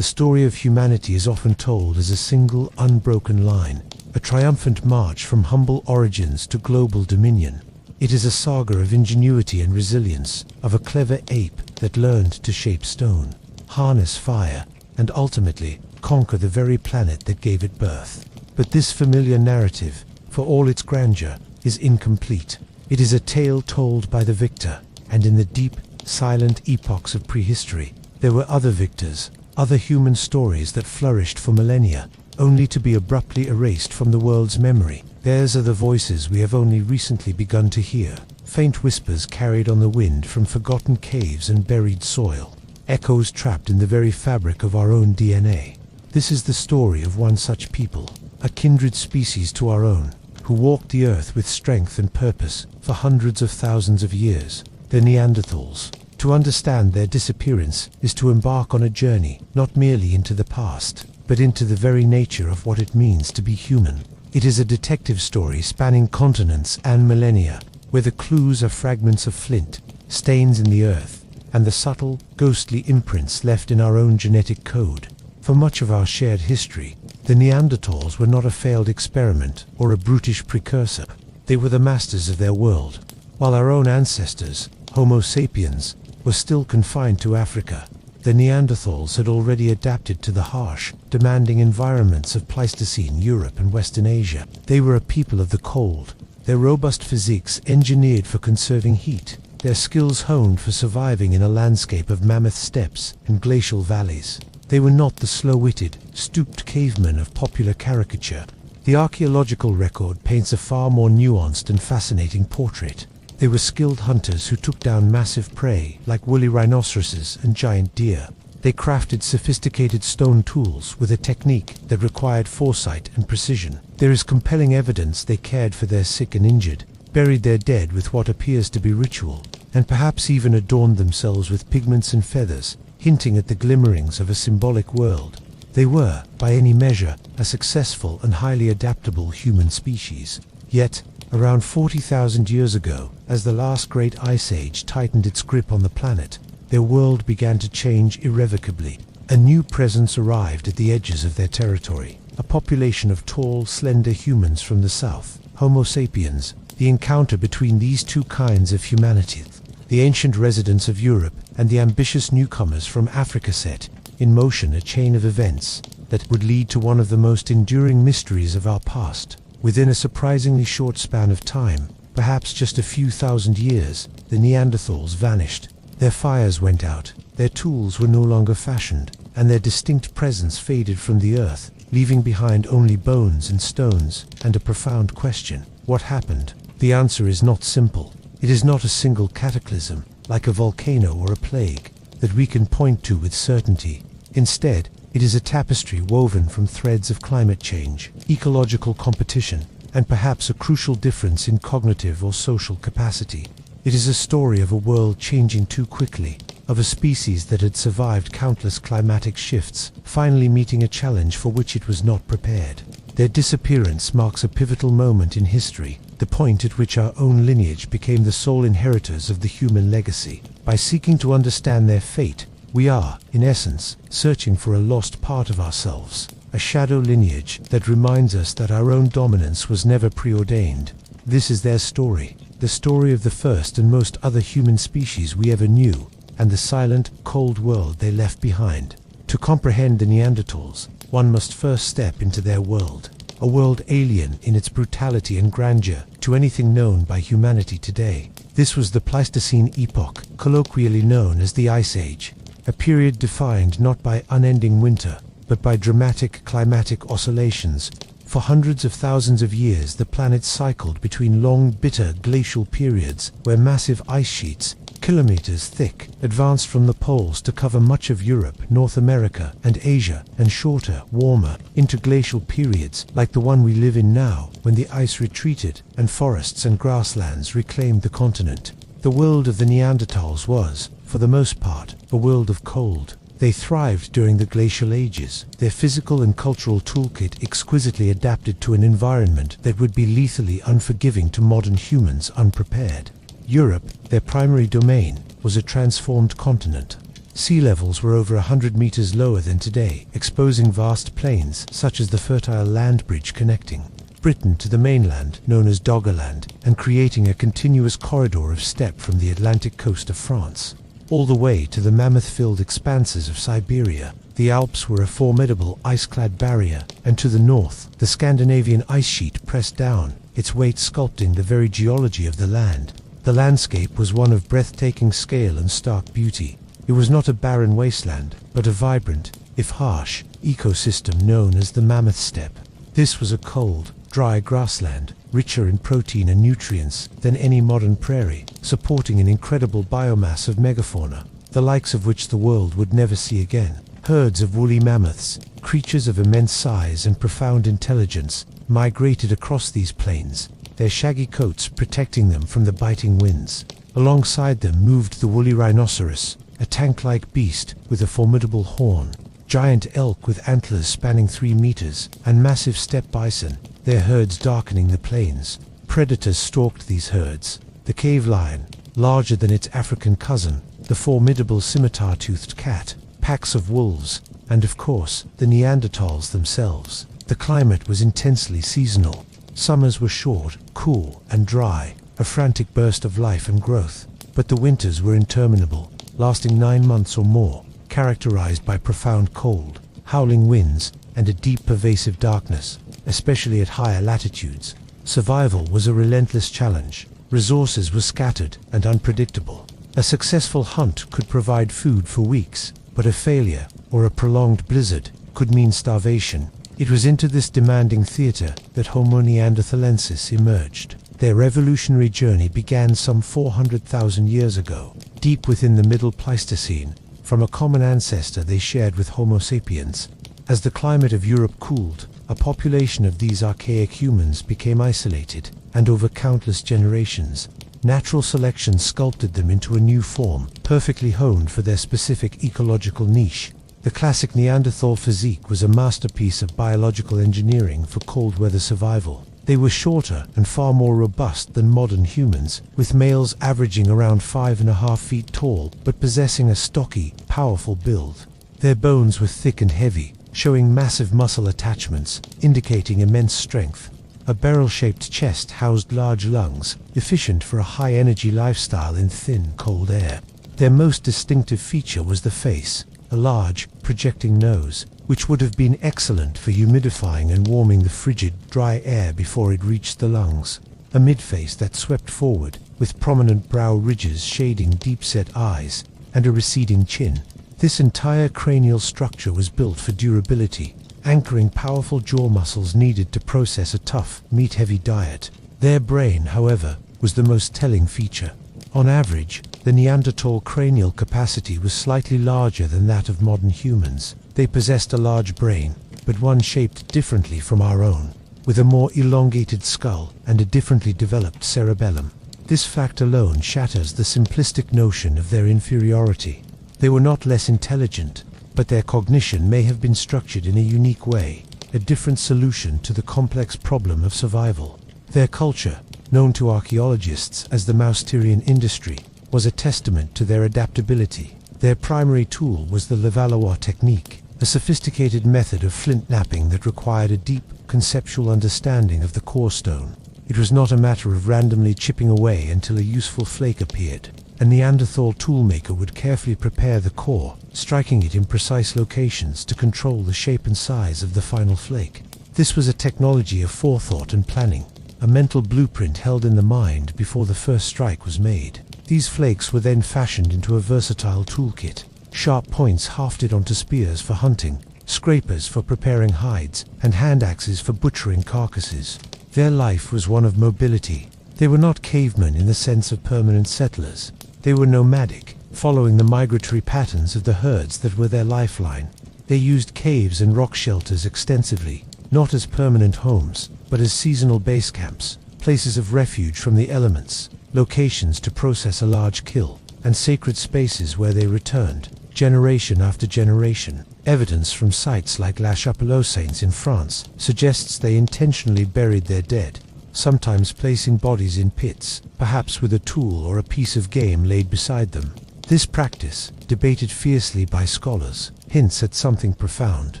The story of humanity is often told as a single, unbroken line, a triumphant march from humble origins to global dominion. It is a saga of ingenuity and resilience, of a clever ape that learned to shape stone, harness fire, and ultimately conquer the very planet that gave it birth. But this familiar narrative, for all its grandeur, is incomplete. It is a tale told by the victor, and in the deep, silent epochs of prehistory, there were other victors, other human stories that flourished for millennia, only to be abruptly erased from the world's memory. Theirs are the voices we have only recently begun to hear, faint whispers carried on the wind from forgotten caves and buried soil, echoes trapped in the very fabric of our own DNA. This is the story of one such people, a kindred species to our own, who walked the earth with strength and purpose for hundreds of thousands of years, the Neanderthals. To understand their disappearance is to embark on a journey not merely into the past, but into the very nature of what it means to be human. It is a detective story spanning continents and millennia, where the clues are fragments of flint, stains in the earth, and the subtle, ghostly imprints left in our own genetic code. For much of our shared history, the Neanderthals were not a failed experiment or a brutish precursor. They were the masters of their world, while our own ancestors, Homo sapiens, were still confined to Africa. The Neanderthals had already adapted to the harsh, demanding environments of Pleistocene Europe and Western Asia. They were a people of the cold, their robust physiques engineered for conserving heat, their skills honed for surviving in a landscape of mammoth steppes and glacial valleys. They were not the slow-witted, stooped cavemen of popular caricature. The archaeological record paints a far more nuanced and fascinating portrait. They were skilled hunters who took down massive prey like woolly rhinoceroses and giant deer. They crafted sophisticated stone tools with a technique that required foresight and precision. There is compelling evidence they cared for their sick and injured, buried their dead with what appears to be ritual, and perhaps even adorned themselves with pigments and feathers, hinting at the glimmerings of a symbolic world. They were, by any measure, a successful and highly adaptable human species. Yet, around 40,000 years ago, as the last great ice age tightened its grip on the planet, their world began to change irrevocably. A new presence arrived at the edges of their territory, a population of tall, slender humans from the south, Homo sapiens. The encounter between these two kinds of humanity, the ancient residents of Europe and the ambitious newcomers from Africa, set in motion a chain of events that would lead to one of the most enduring mysteries of our past. Within a surprisingly short span of time, perhaps just a few thousand years, the Neanderthals vanished. Their fires went out, their tools were no longer fashioned, and their distinct presence faded from the earth, leaving behind only bones and stones, and a profound question: what happened? The answer is not simple. It is not a single cataclysm, like a volcano or a plague, that we can point to with certainty. Instead, it is a tapestry woven from threads of climate change, ecological competition, and perhaps a crucial difference in cognitive or social capacity. It is a story of a world changing too quickly, of a species that had survived countless climatic shifts, finally meeting a challenge for which it was not prepared. Their disappearance marks a pivotal moment in history, the point at which our own lineage became the sole inheritors of the human legacy. By seeking to understand their fate, we are, in essence, searching for a lost part of ourselves, a shadow lineage that reminds us that our own dominance was never preordained. This is their story, the story of the first and most other human species we ever knew, and the silent, cold world they left behind. To comprehend the Neanderthals, one must first step into their world, a world alien in its brutality and grandeur to anything known by humanity today. This was the Pleistocene epoch, colloquially known as the Ice Age, a period defined not by unending winter, but by dramatic climatic oscillations. For hundreds of thousands of years, the planet cycled between long, bitter glacial periods where massive ice sheets, kilometers thick, advanced from the poles to cover much of Europe, North America, and Asia, and shorter, warmer, interglacial periods like the one we live in now, when the ice retreated and forests and grasslands reclaimed the continent. The world of the Neanderthals was, for the most part, a world of cold. They thrived during the glacial ages, their physical and cultural toolkit exquisitely adapted to an environment that would be lethally unforgiving to modern humans unprepared. Europe, their primary domain, was a transformed continent. Sea levels were over 100 meters lower than today, exposing vast plains such as the fertile land bridge connecting Britain to the mainland, known as Doggerland, and creating a continuous corridor of steppe from the Atlantic coast of France all the way to the mammoth-filled expanses of Siberia. The Alps were a formidable ice-clad barrier, and to the north, the Scandinavian ice sheet pressed down, its weight sculpting the very geology of the land. The landscape was one of breathtaking scale and stark beauty. It was not a barren wasteland, but a vibrant, if harsh, ecosystem known as the Mammoth Steppe. This was a cold, dry grassland, richer in protein and nutrients than any modern prairie, supporting an incredible biomass of megafauna, the likes of which the world would never see again. Herds of woolly mammoths, creatures of immense size and profound intelligence, migrated across these plains, their shaggy coats protecting them from the biting winds. Alongside them moved the woolly rhinoceros, a tank-like beast with a formidable horn, giant elk with antlers spanning 3 meters, and massive steppe bison, their herds darkening the plains. Predators stalked these herds. The cave lion, larger than its African cousin, the formidable scimitar-toothed cat, packs of wolves, and of course, the Neanderthals themselves. The climate was intensely seasonal. Summers were short, cool, and dry, a frantic burst of life and growth. But the winters were interminable, lasting 9 months or more, characterized by profound cold, howling winds, and a deep pervasive darkness, especially at higher latitudes. Survival was a relentless challenge. Resources were scattered and unpredictable. A successful hunt could provide food for weeks, but a failure, or a prolonged blizzard, could mean starvation. It was into this demanding theater that Homo neanderthalensis emerged. Their revolutionary journey began some 400,000 years ago, deep within the Middle Pleistocene, from a common ancestor they shared with Homo sapiens. As the climate of Europe cooled, a population of these archaic humans became isolated, and over countless generations, natural selection sculpted them into a new form, perfectly honed for their specific ecological niche. The classic Neanderthal physique was a masterpiece of biological engineering for cold weather survival. They were shorter and far more robust than modern humans, with males averaging around 5.5 feet tall, but possessing a stocky, powerful build. Their bones were thick and heavy, showing massive muscle attachments, indicating immense strength. A barrel-shaped chest housed large lungs, efficient for a high-energy lifestyle in thin, cold air. Their most distinctive feature was the face, a large, projecting nose, which would have been excellent for humidifying and warming the frigid, dry air before it reached the lungs. A midface that swept forward, with prominent brow ridges shading deep-set eyes, and a receding chin. This entire cranial structure was built for durability, anchoring powerful jaw muscles needed to process a tough, meat-heavy diet. Their brain, however, was the most telling feature. On average, the Neanderthal cranial capacity was slightly larger than that of modern humans. They possessed a large brain, but one shaped differently from our own, with a more elongated skull and a differently developed cerebellum. This fact alone shatters the simplistic notion of their inferiority. They were not less intelligent, but their cognition may have been structured in a unique way, a different solution to the complex problem of survival. Their culture, known to archaeologists as the Mousterian industry, was a testament to their adaptability. Their primary tool was the Levallois technique, a sophisticated method of flint knapping that required a deep, conceptual understanding of the core stone. It was not a matter of randomly chipping away until a useful flake appeared. A Neanderthal toolmaker would carefully prepare the core, striking it in precise locations to control the shape and size of the final flake. This was a technology of forethought and planning, a mental blueprint held in the mind before the first strike was made. These flakes were then fashioned into a versatile toolkit. Sharp points hafted onto spears for hunting, scrapers for preparing hides, and hand axes for butchering carcasses. Their life was one of mobility. They were not cavemen in the sense of permanent settlers. They were nomadic, following the migratory patterns of the herds that were their lifeline. They used caves and rock shelters extensively, not as permanent homes, but as seasonal base camps, places of refuge from the elements, locations to process a large kill, and sacred spaces where they returned, generation after generation. Evidence from sites like La Chapelle-aux-Saints in France suggests they intentionally buried their dead, sometimes placing bodies in pits, perhaps with a tool or a piece of game laid beside them. This practice, debated fiercely by scholars, hints at something profound,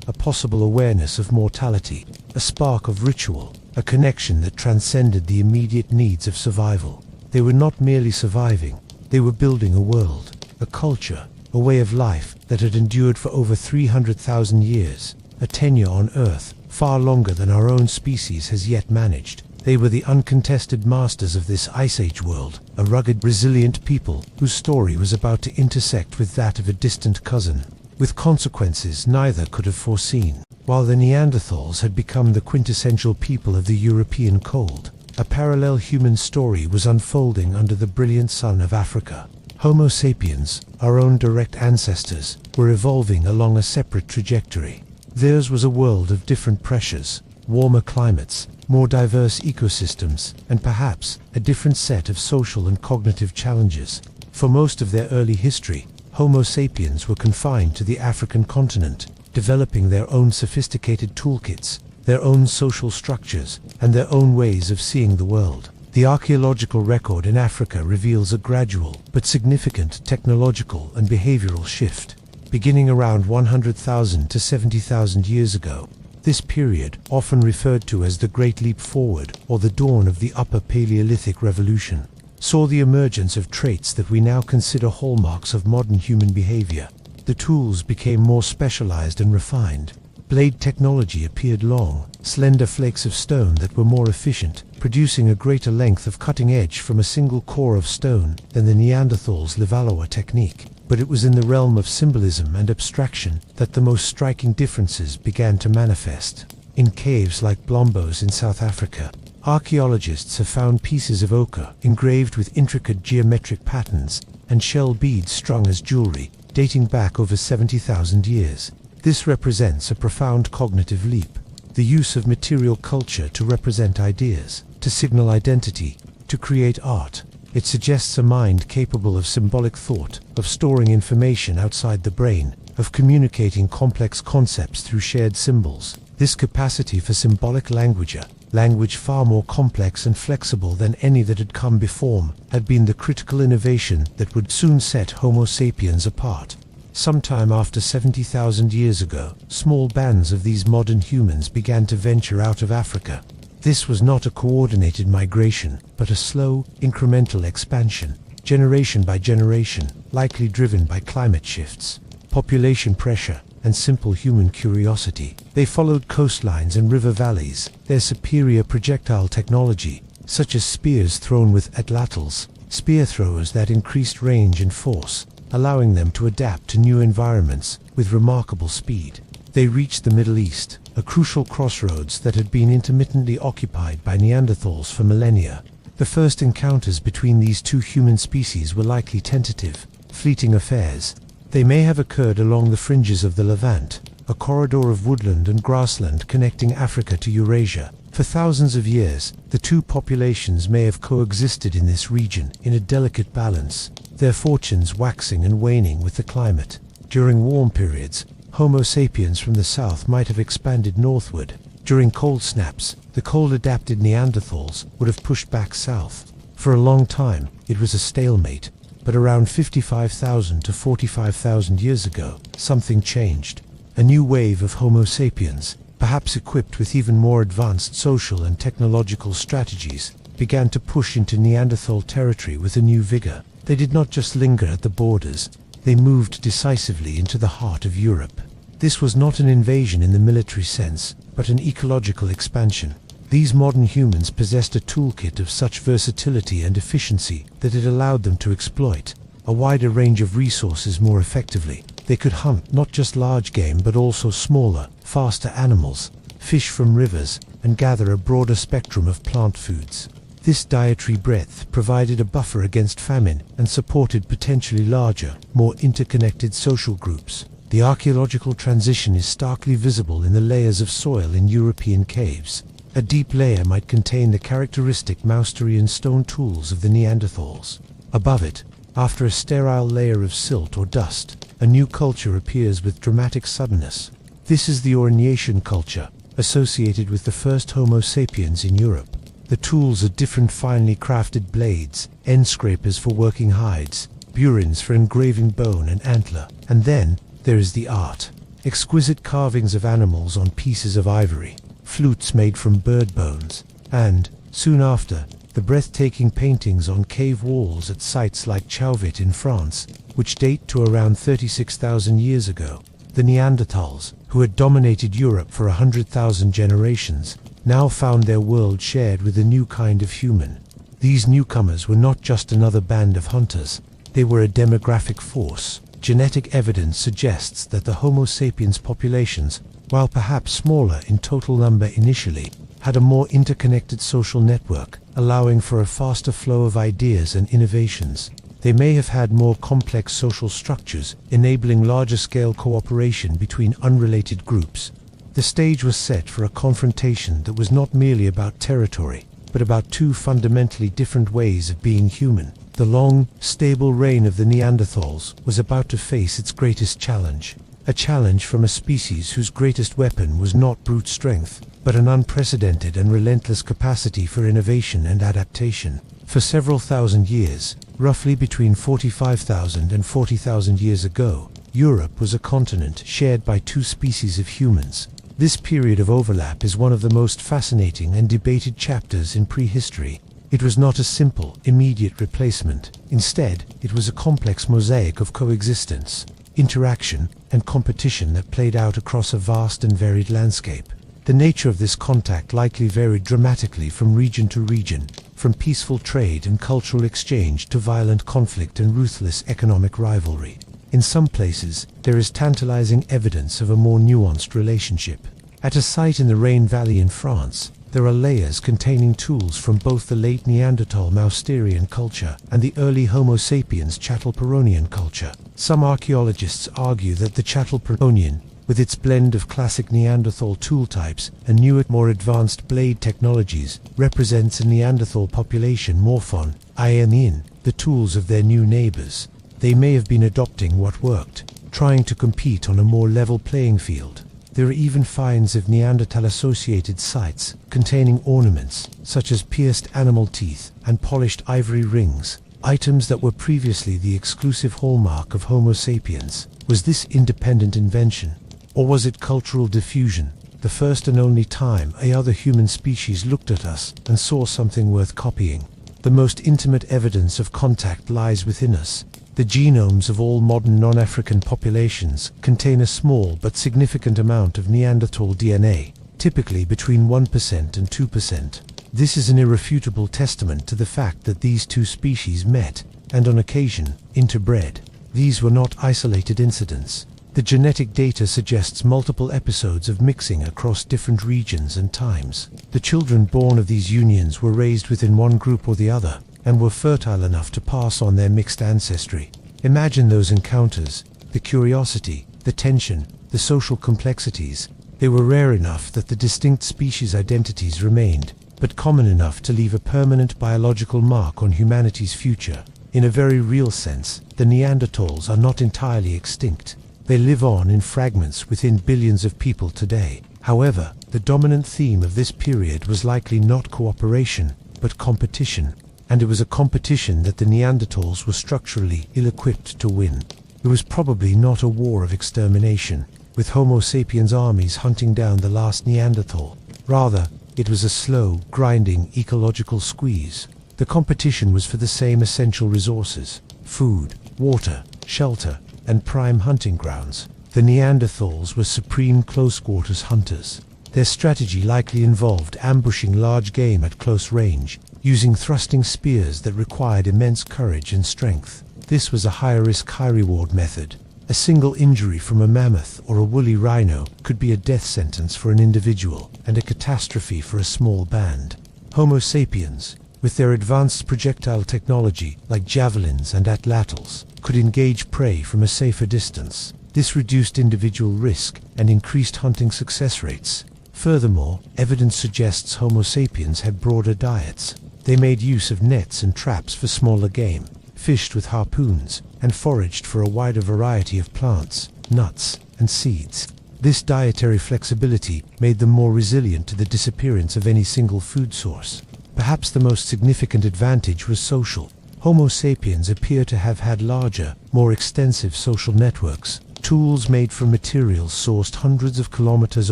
a possible awareness of mortality, a spark of ritual, a connection that transcended the immediate needs of survival. They were not merely surviving, they were building a world, a culture, a way of life that had endured for over 300,000 years, a tenure on Earth far longer than our own species has yet managed. They were the uncontested masters of this Ice Age world, a rugged, resilient people whose story was about to intersect with that of a distant cousin, with consequences neither could have foreseen. While the Neanderthals had become the quintessential people of the European cold, a parallel human story was unfolding under the brilliant sun of Africa. Homo sapiens, our own direct ancestors, were evolving along a separate trajectory. Theirs was a world of different pressures, warmer climates, more diverse ecosystems, and perhaps a different set of social and cognitive challenges. For most of their early history, Homo sapiens were confined to the African continent, developing their own sophisticated toolkits, their own social structures, and their own ways of seeing the world. The archaeological record in Africa reveals a gradual but significant technological and behavioral shift. Beginning around 100,000 to 70,000 years ago, this period, often referred to as the Great Leap Forward or the dawn of the Upper Paleolithic Revolution, saw the emergence of traits that we now consider hallmarks of modern human behavior. The tools became more specialized and refined. Blade technology appeared long, slender flakes of stone that were more efficient, producing a greater length of cutting edge from a single core of stone than the Neanderthals' Levallois technique. But it was in the realm of symbolism and abstraction that the most striking differences began to manifest. In caves like Blombos in South Africa, archaeologists have found pieces of ochre engraved with intricate geometric patterns and shell beads strung as jewelry, dating back over 70,000 years. This represents a profound cognitive leap. The use of material culture to represent ideas, to signal identity, to create art. It suggests a mind capable of symbolic thought, of storing information outside the brain, of communicating complex concepts through shared symbols. This capacity for symbolic language far more complex and flexible than any that had come before, had been the critical innovation that would soon set Homo sapiens apart. Sometime after 70,000 years ago, small bands of these modern humans began to venture out of Africa. This was not a coordinated migration, but a slow, incremental expansion, generation by generation, likely driven by climate shifts, population pressure, and simple human curiosity. They followed coastlines and river valleys. Their superior projectile technology, such as spears thrown with atlatls, spear throwers that increased range and force, allowing them to adapt to new environments with remarkable speed. They reached the Middle East, a crucial crossroads that had been intermittently occupied by Neanderthals for millennia. The first encounters between these two human species were likely tentative, fleeting affairs. They may have occurred along the fringes of the Levant, a corridor of woodland and grassland connecting Africa to Eurasia. For thousands of years, the two populations may have coexisted in this region in a delicate balance, their fortunes waxing and waning with the climate. During warm periods, Homo sapiens from the south might have expanded northward. During cold snaps, the cold-adapted Neanderthals would have pushed back south. For a long time, it was a stalemate, but around 55,000 to 45,000 years ago, something changed. A new wave of Homo sapiens, perhaps equipped with even more advanced social and technological strategies, began to push into Neanderthal territory with a new vigor. They did not just linger at the borders, they moved decisively into the heart of Europe. This was not an invasion in the military sense, but an ecological expansion. These modern humans possessed a toolkit of such versatility and efficiency that it allowed them to exploit a wider range of resources more effectively. They could hunt not just large game but also smaller, faster animals, fish from rivers, and gather a broader spectrum of plant foods. This dietary breadth provided a buffer against famine and supported potentially larger, more interconnected social groups. The archaeological transition is starkly visible in the layers of soil in European caves. A deep layer might contain the characteristic Mousterian stone tools of the Neanderthals. Above it, after a sterile layer of silt or dust, a new culture appears with dramatic suddenness. This is the Ornatian culture, associated with the first Homo sapiens in Europe. The tools are different finely crafted blades, end scrapers for working hides, burins for engraving bone and antler. And then there is the art. Exquisite carvings of animals on pieces of ivory, flutes made from bird bones, and, soon after, the breathtaking paintings on cave walls at sites like Chauvet in France, which date to around 36,000 years ago. The Neanderthals, who had dominated Europe for 100,000 generations, now found their world shared with a new kind of human. These newcomers were not just another band of hunters, they were a demographic force. Genetic evidence suggests that the Homo sapiens populations, while perhaps smaller in total number initially, had a more interconnected social network, allowing for a faster flow of ideas and innovations. They may have had more complex social structures, enabling larger-scale cooperation between unrelated groups. The stage was set for a confrontation that was not merely about territory, but about two fundamentally different ways of being human. The long, stable reign of the Neanderthals was about to face its greatest challenge. A challenge from a species whose greatest weapon was not brute strength, but an unprecedented and relentless capacity for innovation and adaptation. For several thousand years, roughly between 45,000 and 40,000 years ago, Europe was a continent shared by two species of humans. This period of overlap is one of the most fascinating and debated chapters in prehistory. It was not a simple, immediate replacement. Instead, it was a complex mosaic of coexistence, interaction, and competition that played out across a vast and varied landscape. The nature of this contact likely varied dramatically from region to region, from peaceful trade and cultural exchange to violent conflict and ruthless economic rivalry. In some places, there is tantalizing evidence of a more nuanced relationship. At a site in the Rhine Valley in France, there are layers containing tools from both the late Neanderthal Mousterian culture and the early Homo sapiens Chattelperronian culture. Some archaeologists argue that the Chattelperronian, with its blend of classic Neanderthal tool types and newer, more advanced blade technologies, represents a Neanderthal population morphon, in the tools of their new neighbors. They may have been adopting what worked, trying to compete on a more level playing field. There are even finds of Neanderthal-associated sites containing ornaments such as pierced animal teeth and polished ivory rings, items that were previously the exclusive hallmark of Homo sapiens. Was this independent invention? Or was it cultural diffusion, the first and only time a other human species looked at us and saw something worth copying? The most intimate evidence of contact lies within us. The genomes of all modern non-African populations contain a small but significant amount of Neanderthal DNA, typically between 1% and 2%. This is an irrefutable testament to the fact that these two species met, and on occasion, interbred. These were not isolated incidents. The genetic data suggests multiple episodes of mixing across different regions and times. The children born of these unions were raised within one group or the other, and were fertile enough to pass on their mixed ancestry. Imagine those encounters, the curiosity, the tension, the social complexities. They were rare enough that the distinct species identities remained, but common enough to leave a permanent biological mark on humanity's future. In a very real sense, the Neanderthals are not entirely extinct. They live on in fragments within billions of people today. However, the dominant theme of this period was likely not cooperation, but competition. And it was a competition that the Neanderthals were structurally ill-equipped to win. It was probably not a war of extermination, with Homo sapiens armies hunting down the last Neanderthal. Rather, it was a slow, grinding ecological squeeze. The competition was for the same essential resources: food, water, shelter, and prime hunting grounds. The Neanderthals were supreme close-quarters hunters. Their strategy likely involved ambushing large game at close range, using thrusting spears that required immense courage and strength. This was a high-risk, high-reward method. A single injury from a mammoth or a woolly rhino could be a death sentence for an individual and a catastrophe for a small band. Homo sapiens, with their advanced projectile technology like javelins and atlatls, could engage prey from a safer distance. This reduced individual risk and increased hunting success rates. Furthermore, evidence suggests Homo sapiens had broader diets. They made use of nets and traps for smaller game, fished with harpoons, and foraged for a wider variety of plants, nuts, and seeds. This dietary flexibility made them more resilient to the disappearance of any single food source. Perhaps the most significant advantage was social. Homo sapiens appear to have had larger, more extensive social networks. Tools made from materials sourced hundreds of kilometers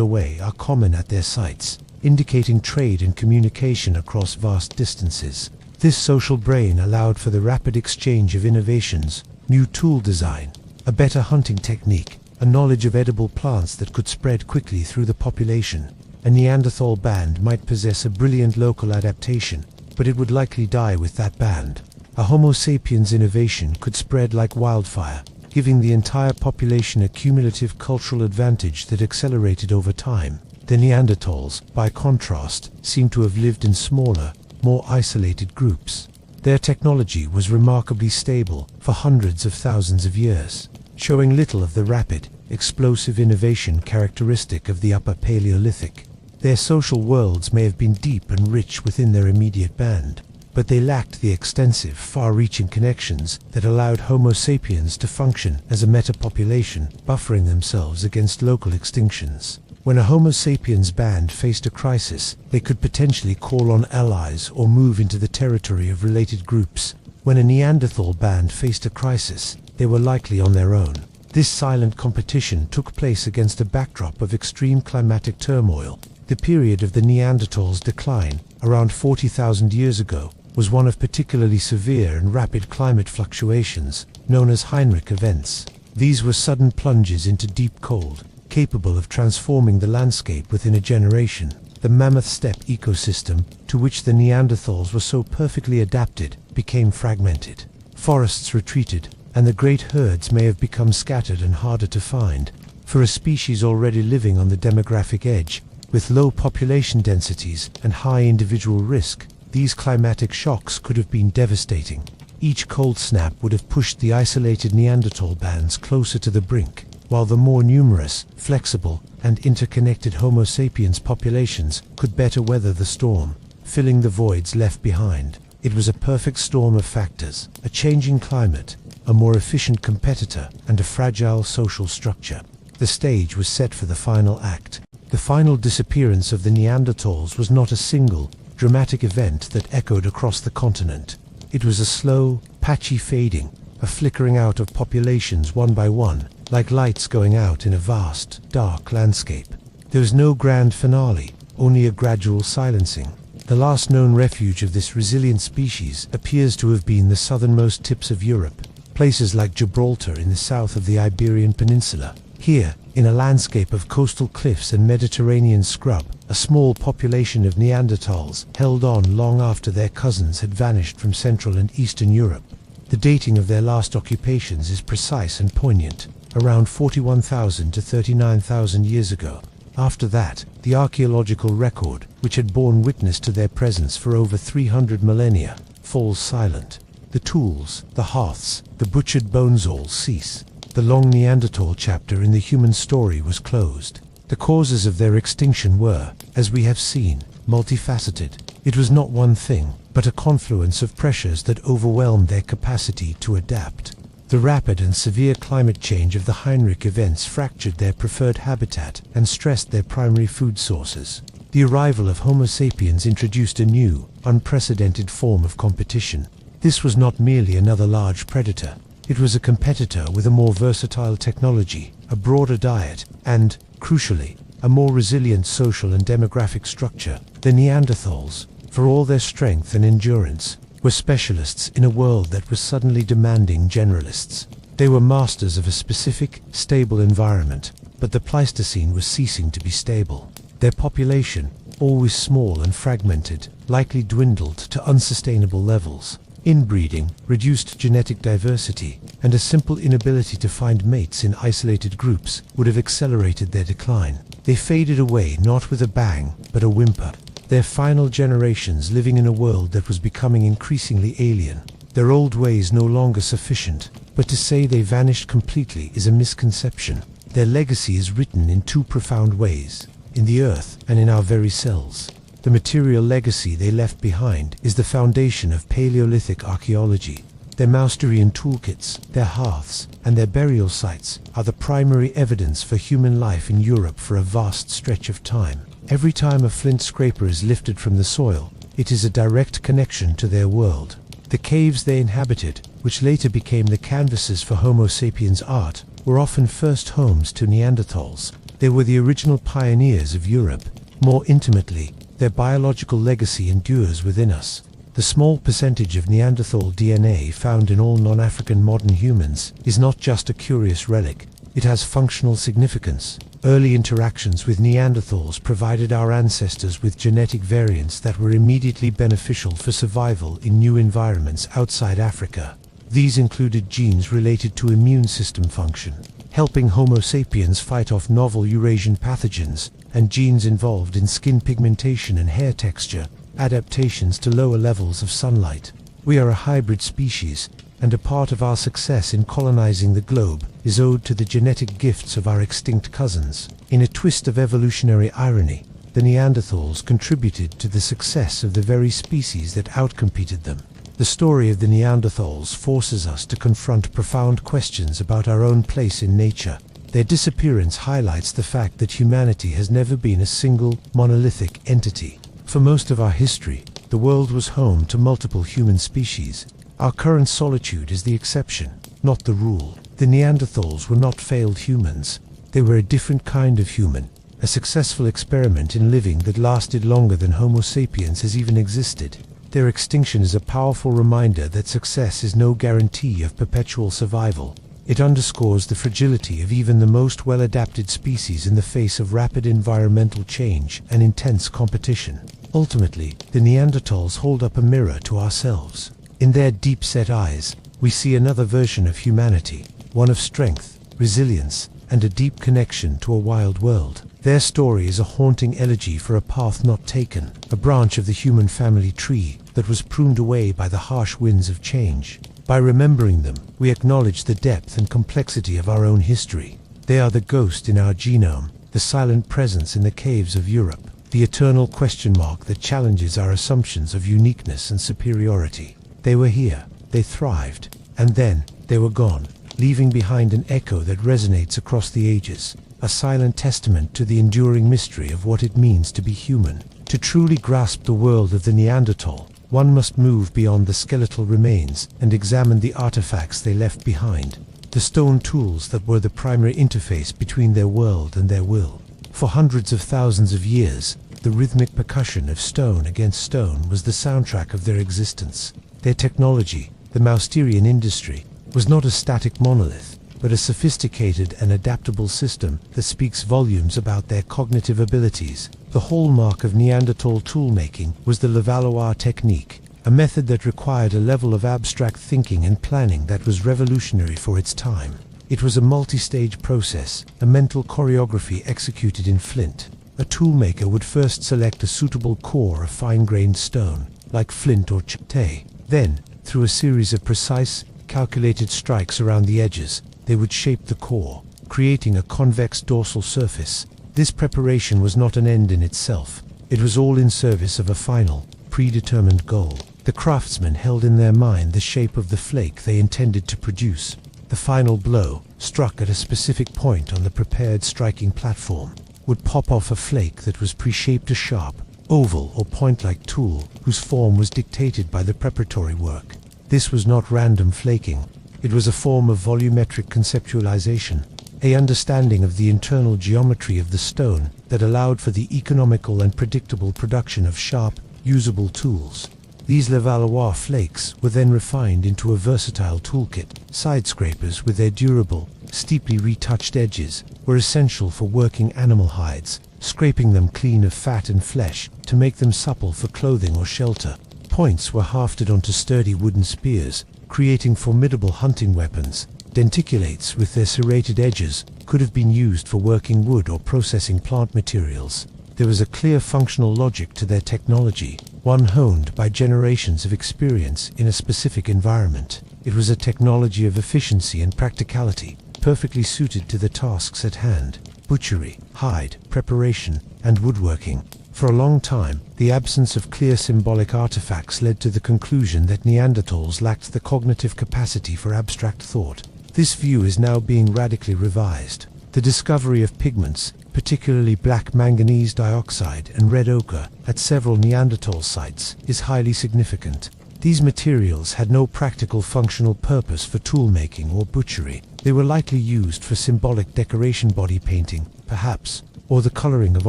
away are common at their sites, indicating trade and communication across vast distances. This social brain allowed for the rapid exchange of innovations, new tool design, a better hunting technique, a knowledge of edible plants that could spread quickly through the population. A Neanderthal band might possess a brilliant local adaptation, but it would likely die with that band. A Homo sapiens innovation could spread like wildfire, giving the entire population a cumulative cultural advantage that accelerated over time. The Neanderthals, by contrast, seem to have lived in smaller, more isolated groups. Their technology was remarkably stable for hundreds of thousands of years, showing little of the rapid, explosive innovation characteristic of the Upper Paleolithic. Their social worlds may have been deep and rich within their immediate band, but they lacked the extensive, far-reaching connections that allowed Homo sapiens to function as a metapopulation, buffering themselves against local extinctions. When a Homo sapiens band faced a crisis, they could potentially call on allies or move into the territory of related groups. When a Neanderthal band faced a crisis, they were likely on their own. This silent competition took place against a backdrop of extreme climatic turmoil. The period of the Neanderthals' decline, around 40,000 years ago, was one of particularly severe and rapid climate fluctuations, known as Heinrich events. These were sudden plunges into deep cold, capable of transforming the landscape within a generation. The mammoth steppe ecosystem, to which the Neanderthals were so perfectly adapted, became fragmented. Forests retreated, and the great herds may have become scattered and harder to find. For a species already living on the demographic edge, with low population densities and high individual risk, these climatic shocks could have been devastating. Each cold snap would have pushed the isolated Neanderthal bands closer to the brink, while the more numerous, flexible, and interconnected Homo sapiens populations could better weather the storm, filling the voids left behind. It was a perfect storm of factors: a changing climate, a more efficient competitor, and a fragile social structure. The stage was set for the final act. The final disappearance of the Neanderthals was not a single, dramatic event that echoed across the continent. It was a slow, patchy fading, a flickering out of populations one by one, like lights going out in a vast, dark landscape. There was no grand finale, only a gradual silencing. The last known refuge of this resilient species appears to have been the southernmost tips of Europe, places like Gibraltar in the south of the Iberian Peninsula. Here, in a landscape of coastal cliffs and Mediterranean scrub, a small population of Neanderthals held on long after their cousins had vanished from Central and Eastern Europe. The dating of their last occupations is precise and poignant, around 41,000 to 39,000 years ago. After that, the archaeological record, which had borne witness to their presence for over 300 millennia, falls silent. The tools, the hearths, the butchered bones all cease. The long Neanderthal chapter in the human story was closed. The causes of their extinction were, as we have seen, multifaceted. It was not one thing, but a confluence of pressures that overwhelmed their capacity to adapt. The rapid and severe climate change of the Heinrich events fractured their preferred habitat and stressed their primary food sources. The arrival of Homo sapiens introduced a new, unprecedented form of competition. This was not merely another large predator. It was a competitor with a more versatile technology, a broader diet, and, crucially, a more resilient social and demographic structure. The Neanderthals, for all their strength and endurance, were specialists in a world that was suddenly demanding generalists. They were masters of a specific, stable environment, but the Pleistocene was ceasing to be stable. Their population, always small and fragmented, likely dwindled to unsustainable levels. Inbreeding, reduced genetic diversity, and a simple inability to find mates in isolated groups would have accelerated their decline. They faded away not with a bang, but a whimper. Their final generations living in a world that was becoming increasingly alien. Their old ways no longer sufficient, but to say they vanished completely is a misconception. Their legacy is written in two profound ways: in the earth and in our very cells. The material legacy they left behind is the foundation of Paleolithic archaeology. Their Mousterian toolkits, their hearths, and their burial sites are the primary evidence for human life in Europe for a vast stretch of time. Every time a flint scraper is lifted from the soil, it is a direct connection to their world. The caves they inhabited, which later became the canvases for Homo sapiens art, were often first homes to Neanderthals. They were the original pioneers of Europe. More intimately, their biological legacy endures within us. The small percentage of Neanderthal DNA found in all non-African modern humans is not just a curious relic, it has functional significance. Early interactions with Neanderthals provided our ancestors with genetic variants that were immediately beneficial for survival in new environments outside Africa. These included genes related to immune system function, helping Homo sapiens fight off novel Eurasian pathogens, and genes involved in skin pigmentation and hair texture, adaptations to lower levels of sunlight. We are a hybrid species, and a part of our success in colonizing the globe is owed to the genetic gifts of our extinct cousins. In a twist of evolutionary irony, the Neanderthals contributed to the success of the very species that outcompeted them. The story of the Neanderthals forces us to confront profound questions about our own place in nature. Their disappearance highlights the fact that humanity has never been a single, monolithic entity. For most of our history, the world was home to multiple human species. Our current solitude is the exception, not the rule. The Neanderthals were not failed humans. They were a different kind of human, a successful experiment in living that lasted longer than Homo sapiens has even existed. Their extinction is a powerful reminder that success is no guarantee of perpetual survival. It underscores the fragility of even the most well-adapted species in the face of rapid environmental change and intense competition. Ultimately, the Neanderthals hold up a mirror to ourselves. In their deep-set eyes, we see another version of humanity, one of strength, resilience, and a deep connection to a wild world. Their story is a haunting elegy for a path not taken, a branch of the human family tree that was pruned away by the harsh winds of change. By remembering them, we acknowledge the depth and complexity of our own history. They are the ghost in our genome, the silent presence in the caves of Europe, the eternal question mark that challenges our assumptions of uniqueness and superiority. They were here, they thrived, and then they were gone, leaving behind an echo that resonates across the ages, a silent testament to the enduring mystery of what it means to be human. To truly grasp the world of the Neanderthal, one must move beyond the skeletal remains and examine the artifacts they left behind, the stone tools that were the primary interface between their world and their will. For hundreds of thousands of years, the rhythmic percussion of stone against stone was the soundtrack of their existence. Their technology, the Mousterian industry, was not a static monolith, but a sophisticated and adaptable system that speaks volumes about their cognitive abilities. The hallmark of Neanderthal toolmaking was the Levallois technique, a method that required a level of abstract thinking and planning that was revolutionary for its time. It was a multi-stage process, a mental choreography executed in flint. A toolmaker would first select a suitable core of fine-grained stone, like flint or chittay. Then, through a series of precise, calculated strikes around the edges, they would shape the core, creating a convex dorsal surface. This preparation was not an end in itself. It was all in service of a final, predetermined goal. The craftsmen held in their mind the shape of the flake they intended to produce. The final blow, struck at a specific point on the prepared striking platform, would pop off a flake that was pre-shaped a sharp, oval or point-like tool whose form was dictated by the preparatory work. This was not random flaking. It was a form of volumetric conceptualization, a understanding of the internal geometry of the stone that allowed for the economical and predictable production of sharp, usable tools. These Levallois flakes were then refined into a versatile toolkit. Side scrapers with their durable, steeply retouched edges were essential for working animal hides, scraping them clean of fat and flesh to make them supple for clothing or shelter. Points were hafted onto sturdy wooden spears, creating formidable hunting weapons. Denticulates with their serrated edges could have been used for working wood or processing plant materials. There was a clear functional logic to their technology, one honed by generations of experience in a specific environment. It was a technology of efficiency and practicality, perfectly suited to the tasks at hand: butchery, hide, preparation, and woodworking. For a long time, the absence of clear symbolic artifacts led to the conclusion that Neanderthals lacked the cognitive capacity for abstract thought. This view is now being radically revised. The discovery of pigments, particularly black manganese dioxide and red ochre, at several Neanderthal sites is highly significant. These materials had no practical functional purpose for toolmaking or butchery. They were likely used for symbolic decoration, body painting, perhaps, or the coloring of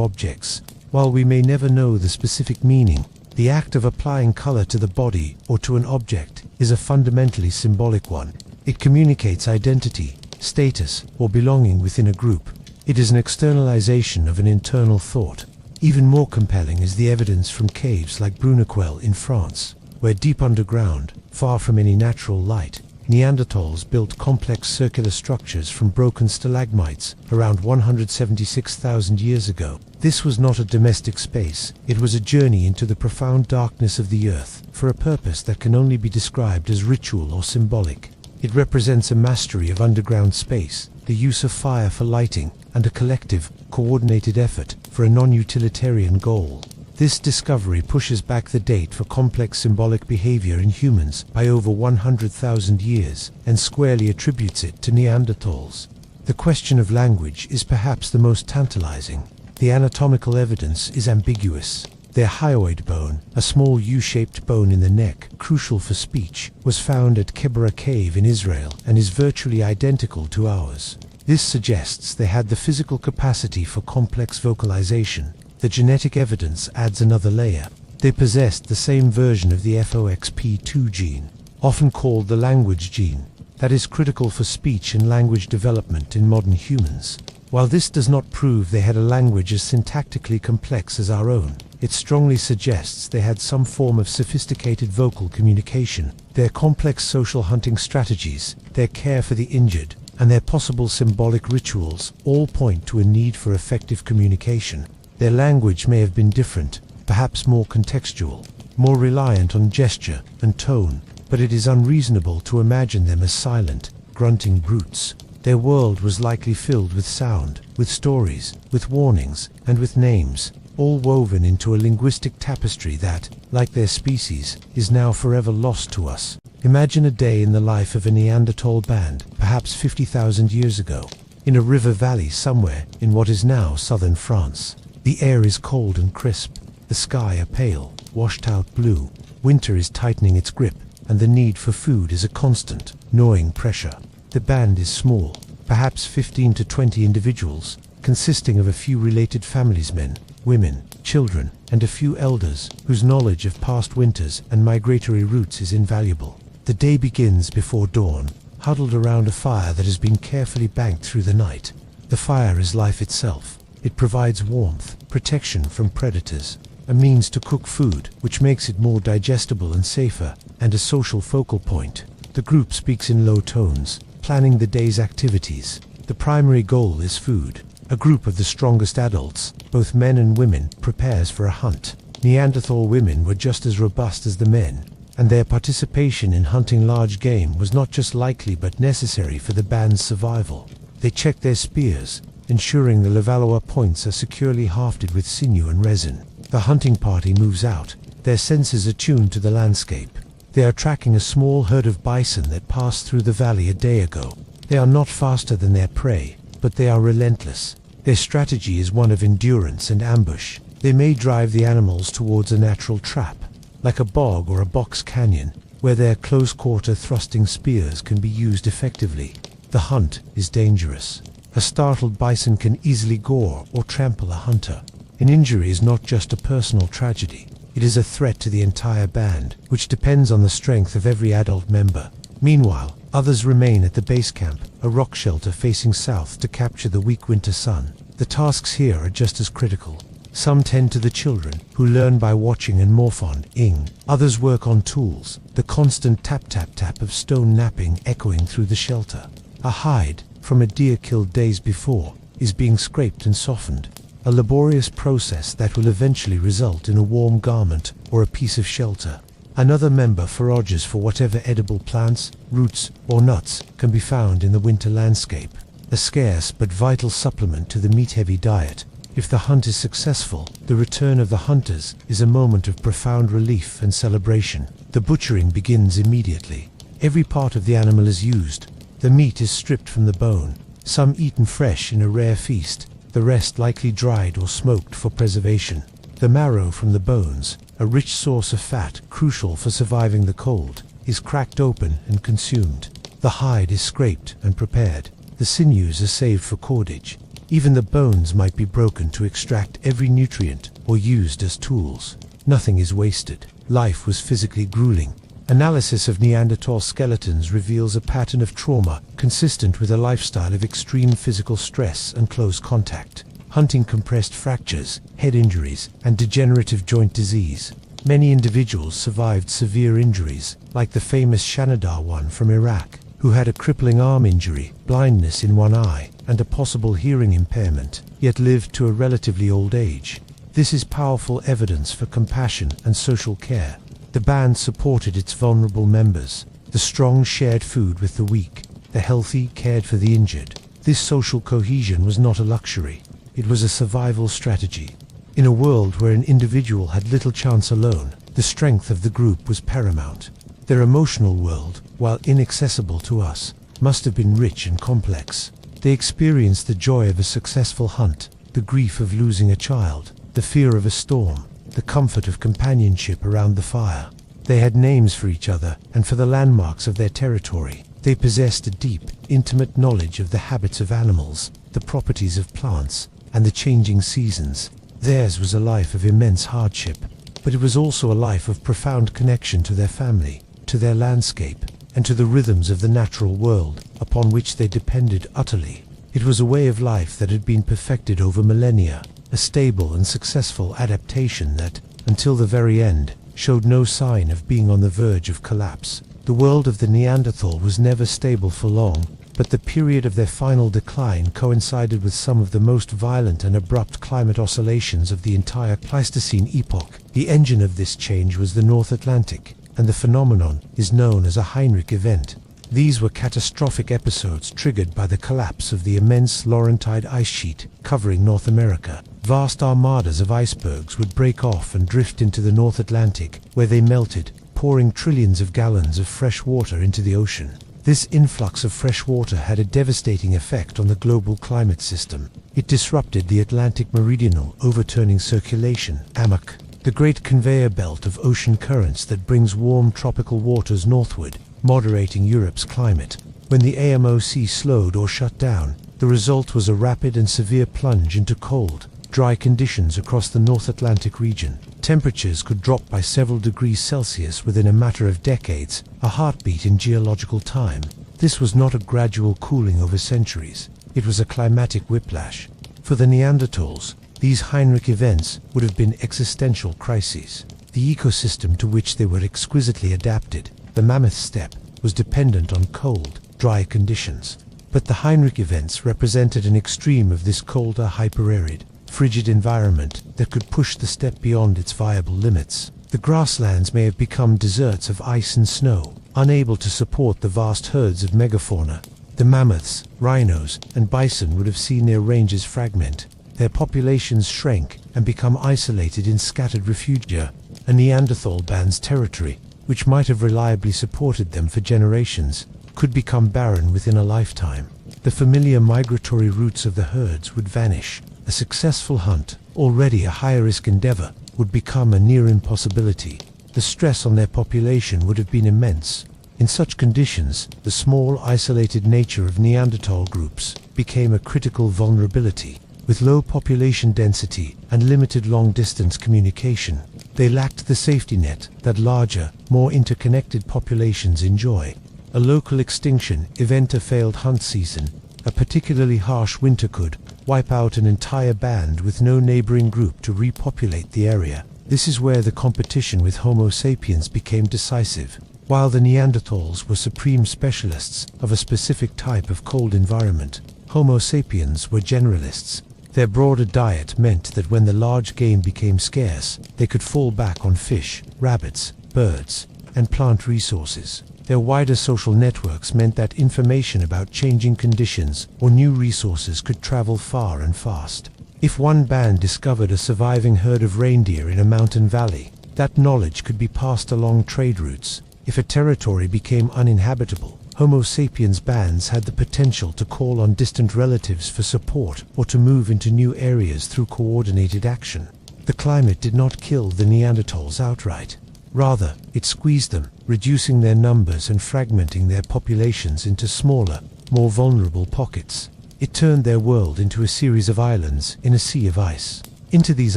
objects. While we may never know the specific meaning, the act of applying color to the body or to an object is a fundamentally symbolic one. It communicates identity, status, or belonging within a group. It is an externalization of an internal thought. Even more compelling is the evidence from caves like Brunequel in France, where deep underground, far from any natural light, Neanderthals built complex circular structures from broken stalagmites around 176,000 years ago. This was not a domestic space, it was a journey into the profound darkness of the earth, for a purpose that can only be described as ritual or symbolic. It represents a mastery of underground space, the use of fire for lighting, and a collective, coordinated effort for a non-utilitarian goal. This discovery pushes back the date for complex symbolic behavior in humans by over 100,000 years and squarely attributes it to Neanderthals. The question of language is perhaps the most tantalizing. The anatomical evidence is ambiguous. Their hyoid bone, a small U-shaped bone in the neck, crucial for speech, was found at Kebera Cave in Israel and is virtually identical to ours. This suggests they had the physical capacity for complex vocalization. The genetic evidence adds another layer. They possessed the same version of the FOXP2 gene, often called the language gene, that is critical for speech and language development in modern humans. While this does not prove they had a language as syntactically complex as our own, it strongly suggests they had some form of sophisticated vocal communication. Their complex social hunting strategies, their care for the injured, and their possible symbolic rituals all point to a need for effective communication. Their language may have been different, perhaps more contextual, more reliant on gesture and tone, but it is unreasonable to imagine them as silent, grunting brutes. Their world was likely filled with sound, with stories, with warnings, and with names, all woven into a linguistic tapestry that, like their species, is now forever lost to us. Imagine a day in the life of a Neanderthal band, perhaps 50,000 years ago, in a river valley somewhere in what is now southern France. The air is cold and crisp, the sky a pale, washed-out blue. Winter is tightening its grip, and the need for food is a constant, gnawing pressure. The band is small, perhaps 15 to 20 individuals, consisting of a few related families, men, women, children, and a few elders, whose knowledge of past winters and migratory routes is invaluable. The day begins before dawn, huddled around a fire that has been carefully banked through the night. The fire is life itself. It provides warmth, protection from predators, a means to cook food, which makes it more digestible and safer, and a social focal point. The group speaks in low tones, planning the day's activities. The primary goal is food. A group of the strongest adults, both men and women, prepares for a hunt. Neanderthal women were just as robust as the men, and their participation in hunting large game was not just likely but necessary for the band's survival. They checked their spears, ensuring the Levallois points are securely hafted with sinew and resin. The hunting party moves out, their senses attuned to the landscape. They are tracking a small herd of bison that passed through the valley a day ago. They are not faster than their prey, but they are relentless. Their strategy is one of endurance and ambush. They may drive the animals towards a natural trap, like a bog or a box canyon, where their close-quarter thrusting spears can be used effectively. The hunt is dangerous. A startled bison can easily gore or trample a hunter. An injury is not just a personal tragedy. It is a threat to the entire band, which depends on the strength of every adult member. Meanwhile, others remain at the base camp, a rock shelter facing south, to capture the weak winter sun. The tasks here are just as critical. Some tend to the children, who learn by watching and morphing. Others work on tools, the constant tap-tap-tap of stone napping echoing through the shelter. A hide, from a deer killed days before, is being scraped and softened, a laborious process that will eventually result in a warm garment or a piece of shelter. Another member forages for whatever edible plants, roots, or nuts can be found in the winter landscape, a scarce but vital supplement to the meat-heavy diet. If the hunt is successful, the return of the hunters is a moment of profound relief and celebration. The butchering begins immediately. Every part of the animal is used. The meat is stripped from the bone, some eaten fresh in a rare feast, the rest likely dried or smoked for preservation. The marrow from the bones, a rich source of fat crucial for surviving the cold, is cracked open and consumed. The hide is scraped and prepared. The sinews are saved for cordage. Even the bones might be broken to extract every nutrient or used as tools. Nothing is wasted. Life was physically grueling. Analysis of Neanderthal skeletons reveals a pattern of trauma consistent with a lifestyle of extreme physical stress and close contact. Hunting compressed fractures, head injuries, and degenerative joint disease. Many individuals survived severe injuries, like the famous Shanidar one from Iraq, who had a crippling arm injury, blindness in one eye, and a possible hearing impairment, yet lived to a relatively old age. This is powerful evidence for compassion and social care. The band supported its vulnerable members. The strong shared food with the weak. The healthy cared for the injured. This social cohesion was not a luxury. It was a survival strategy. In a world where an individual had little chance alone, the strength of the group was paramount. Their emotional world, while inaccessible to us, must have been rich and complex. They experienced the joy of a successful hunt, the grief of losing a child, the fear of a storm, the comfort of companionship around the fire. They had names for each other and for the landmarks of their territory. They possessed a deep, intimate knowledge of the habits of animals, the properties of plants, and the changing seasons. Theirs was a life of immense hardship, but it was also a life of profound connection to their family, to their landscape, and to the rhythms of the natural world upon which they depended utterly. It was a way of life that had been perfected over millennia, a stable and successful adaptation that, until the very end, showed no sign of being on the verge of collapse. The world of the Neanderthal was never stable for long, but the period of their final decline coincided with some of the most violent and abrupt climate oscillations of the entire Pleistocene epoch. The engine of this change was the North Atlantic, and the phenomenon is known as a Heinrich event. These were catastrophic episodes triggered by the collapse of the immense Laurentide ice sheet covering North America. Vast armadas of icebergs would break off and drift into the North Atlantic, where they melted, pouring trillions of gallons of fresh water into the ocean. This influx of fresh water had a devastating effect on the global climate system. It disrupted the Atlantic meridional overturning circulation, AMOC, the great conveyor belt of ocean currents that brings warm tropical waters northward, moderating Europe's climate. When the AMOC slowed or shut down, the result was a rapid and severe plunge into cold, dry conditions across the North Atlantic region. Temperatures could drop by several degrees Celsius within a matter of decades, a heartbeat in geological time. This was not a gradual cooling over centuries. It was a climatic whiplash. For the Neanderthals, these Heinrich events would have been existential crises. The ecosystem to which they were exquisitely adapted, the mammoth steppe, was dependent on cold, dry conditions. But the Heinrich events represented an extreme of this colder, hyper-arid, frigid environment that could push the steppe beyond its viable limits. The grasslands may have become deserts of ice and snow, unable to support the vast herds of megafauna. The mammoths, rhinos, and bison would have seen their ranges fragment, their populations shrank and become isolated in scattered refugia. A Neanderthal band's territory, which might have reliably supported them for generations, could become barren within a lifetime. The familiar migratory routes of the herds would vanish. A successful hunt, already a high-risk endeavor, would become a near impossibility. The stress on their population would have been immense. In such conditions, the small, isolated nature of Neanderthal groups became a critical vulnerability. With low population density and limited long-distance communication, they lacked the safety net that larger, more interconnected populations enjoy. A local extinction event, a failed hunt season, a particularly harsh winter could wipe out an entire band with no neighboring group to repopulate the area. This is where the competition with Homo sapiens became decisive. While the Neanderthals were supreme specialists of a specific type of cold environment, Homo sapiens were generalists. Their broader diet meant that when the large game became scarce, they could fall back on fish, rabbits, birds, and plant resources. Their wider social networks meant that information about changing conditions or new resources could travel far and fast. If one band discovered a surviving herd of reindeer in a mountain valley, that knowledge could be passed along trade routes. If a territory became uninhabitable, Homo sapiens bands had the potential to call on distant relatives for support or to move into new areas through coordinated action. The climate did not kill the Neanderthals outright. Rather, it squeezed them, reducing their numbers and fragmenting their populations into smaller, more vulnerable pockets. It turned their world into a series of islands in a sea of ice. Into these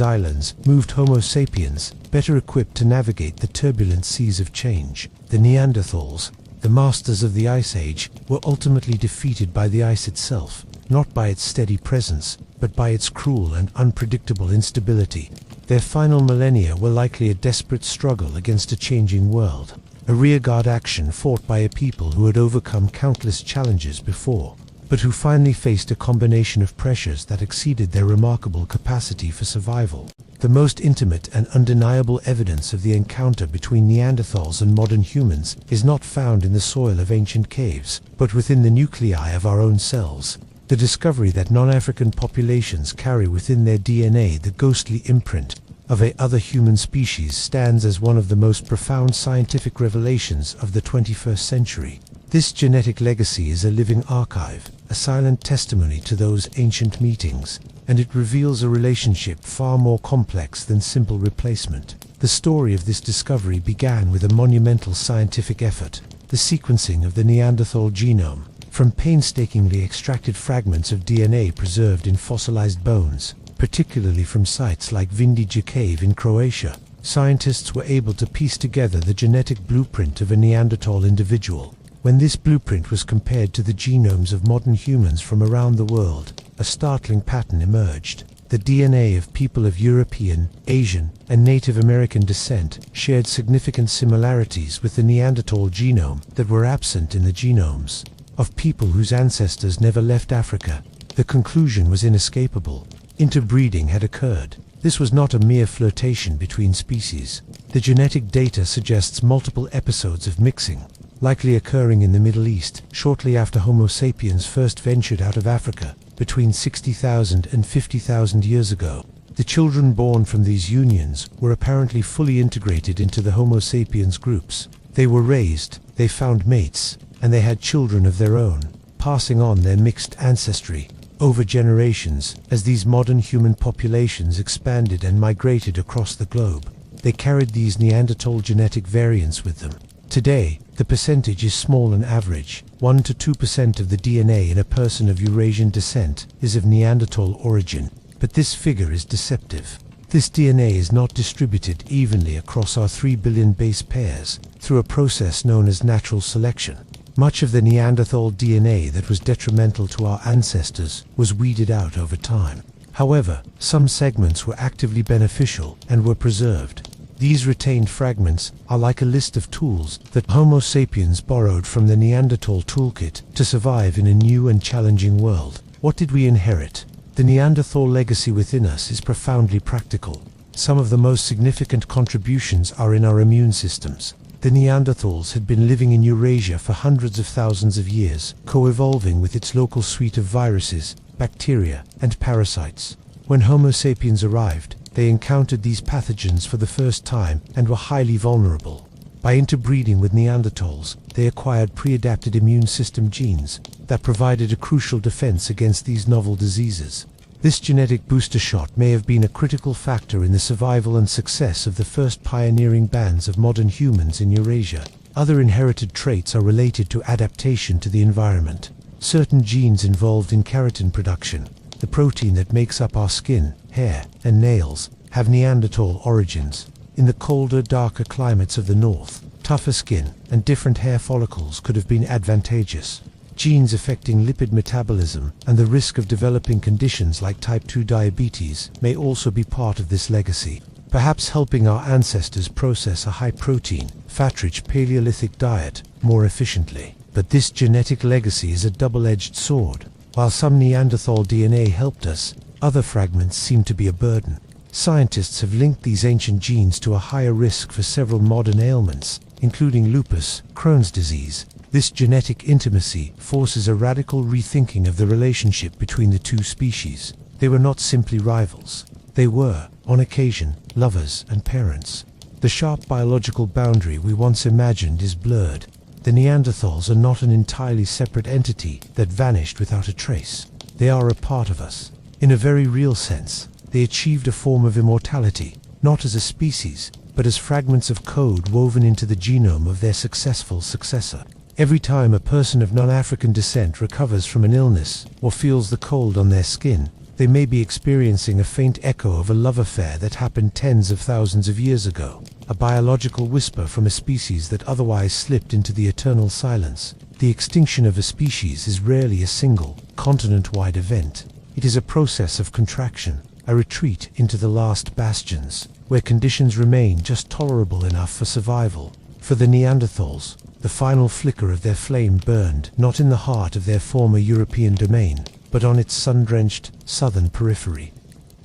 islands moved Homo sapiens, better equipped to navigate the turbulent seas of change. The Neanderthals, the masters of the Ice Age, were ultimately defeated by the ice itself, not by its steady presence, but by its cruel and unpredictable instability. Their final millennia were likely a desperate struggle against a changing world, a rearguard action fought by a people who had overcome countless challenges before, but who finally faced a combination of pressures that exceeded their remarkable capacity for survival. The most intimate and undeniable evidence of the encounter between Neanderthals and modern humans is not found in the soil of ancient caves, but within the nuclei of our own cells. The discovery that non-African populations carry within their DNA the ghostly imprint of a other human species stands as one of the most profound scientific revelations of the 21st century. This genetic legacy is a living archive, a silent testimony to those ancient meetings, and it reveals a relationship far more complex than simple replacement. The story of this discovery began with a monumental scientific effort, the sequencing of the Neanderthal genome. From painstakingly extracted fragments of DNA preserved in fossilized bones, particularly from sites like Vindija Cave in Croatia, scientists were able to piece together the genetic blueprint of a Neanderthal individual. When this blueprint was compared to the genomes of modern humans from around the world, a startling pattern emerged. The DNA of people of European, Asian, and Native American descent shared significant similarities with the Neanderthal genome that were absent in the genomes of people whose ancestors never left Africa. The conclusion was inescapable. Interbreeding had occurred. This was not a mere flirtation between species. The genetic data suggests multiple episodes of mixing, likely occurring in the Middle East shortly after Homo sapiens first ventured out of Africa, between 60,000 and 50,000 years ago. The children born from these unions were apparently fully integrated into the Homo sapiens groups. They were raised, they found mates, and they had children of their own, passing on their mixed ancestry over generations. As these modern human populations expanded and migrated across the globe, they carried these Neanderthal genetic variants with them. Today, the percentage is small and average. 1 to 2% of the DNA in a person of Eurasian descent is of Neanderthal origin, but this figure is deceptive. This DNA is not distributed evenly across our 3 billion base pairs through a process known as natural selection. Much of the Neanderthal DNA that was detrimental to our ancestors was weeded out over time. However, some segments were actively beneficial and were preserved. These retained fragments are like a list of tools that Homo sapiens borrowed from the Neanderthal toolkit to survive in a new and challenging world. What did we inherit? The Neanderthal legacy within us is profoundly practical. Some of the most significant contributions are in our immune systems. The Neanderthals had been living in Eurasia for hundreds of thousands of years, co-evolving with its local suite of viruses, bacteria, and parasites. When Homo sapiens arrived, they encountered these pathogens for the first time and were highly vulnerable. By interbreeding with Neanderthals, they acquired pre-adapted immune system genes that provided a crucial defense against these novel diseases. This genetic booster shot may have been a critical factor in the survival and success of the first pioneering bands of modern humans in Eurasia. Other inherited traits are related to adaptation to the environment. Certain genes involved in keratin production, the protein that makes up our skin, hair, and nails, have Neanderthal origins. In the colder, darker climates of the north, tougher skin and different hair follicles could have been advantageous. Genes affecting lipid metabolism and the risk of developing conditions like type 2 diabetes may also be part of this legacy, perhaps helping our ancestors process a high-protein, fat-rich Paleolithic diet more efficiently. But this genetic legacy is a double-edged sword. While some Neanderthal DNA helped us, other fragments seem to be a burden. Scientists have linked these ancient genes to a higher risk for several modern ailments, including lupus, Crohn's disease. This genetic intimacy forces a radical rethinking of the relationship between the two species. They were not simply rivals. They were, on occasion, lovers and parents. The sharp biological boundary we once imagined is blurred. The Neanderthals are not an entirely separate entity that vanished without a trace. They are a part of us. In a very real sense, they achieved a form of immortality, not as a species, but as fragments of code woven into the genome of their successful successor. Every time a person of non-African descent recovers from an illness or feels the cold on their skin, they may be experiencing a faint echo of a love affair that happened tens of thousands of years ago, a biological whisper from a species that otherwise slipped into the eternal silence. The extinction of a species is rarely a single, continent-wide event. It is a process of contraction, a retreat into the last bastions, where conditions remain just tolerable enough for survival. For the Neanderthals, the final flicker of their flame burned not in the heart of their former European domain, but on its sun-drenched southern periphery.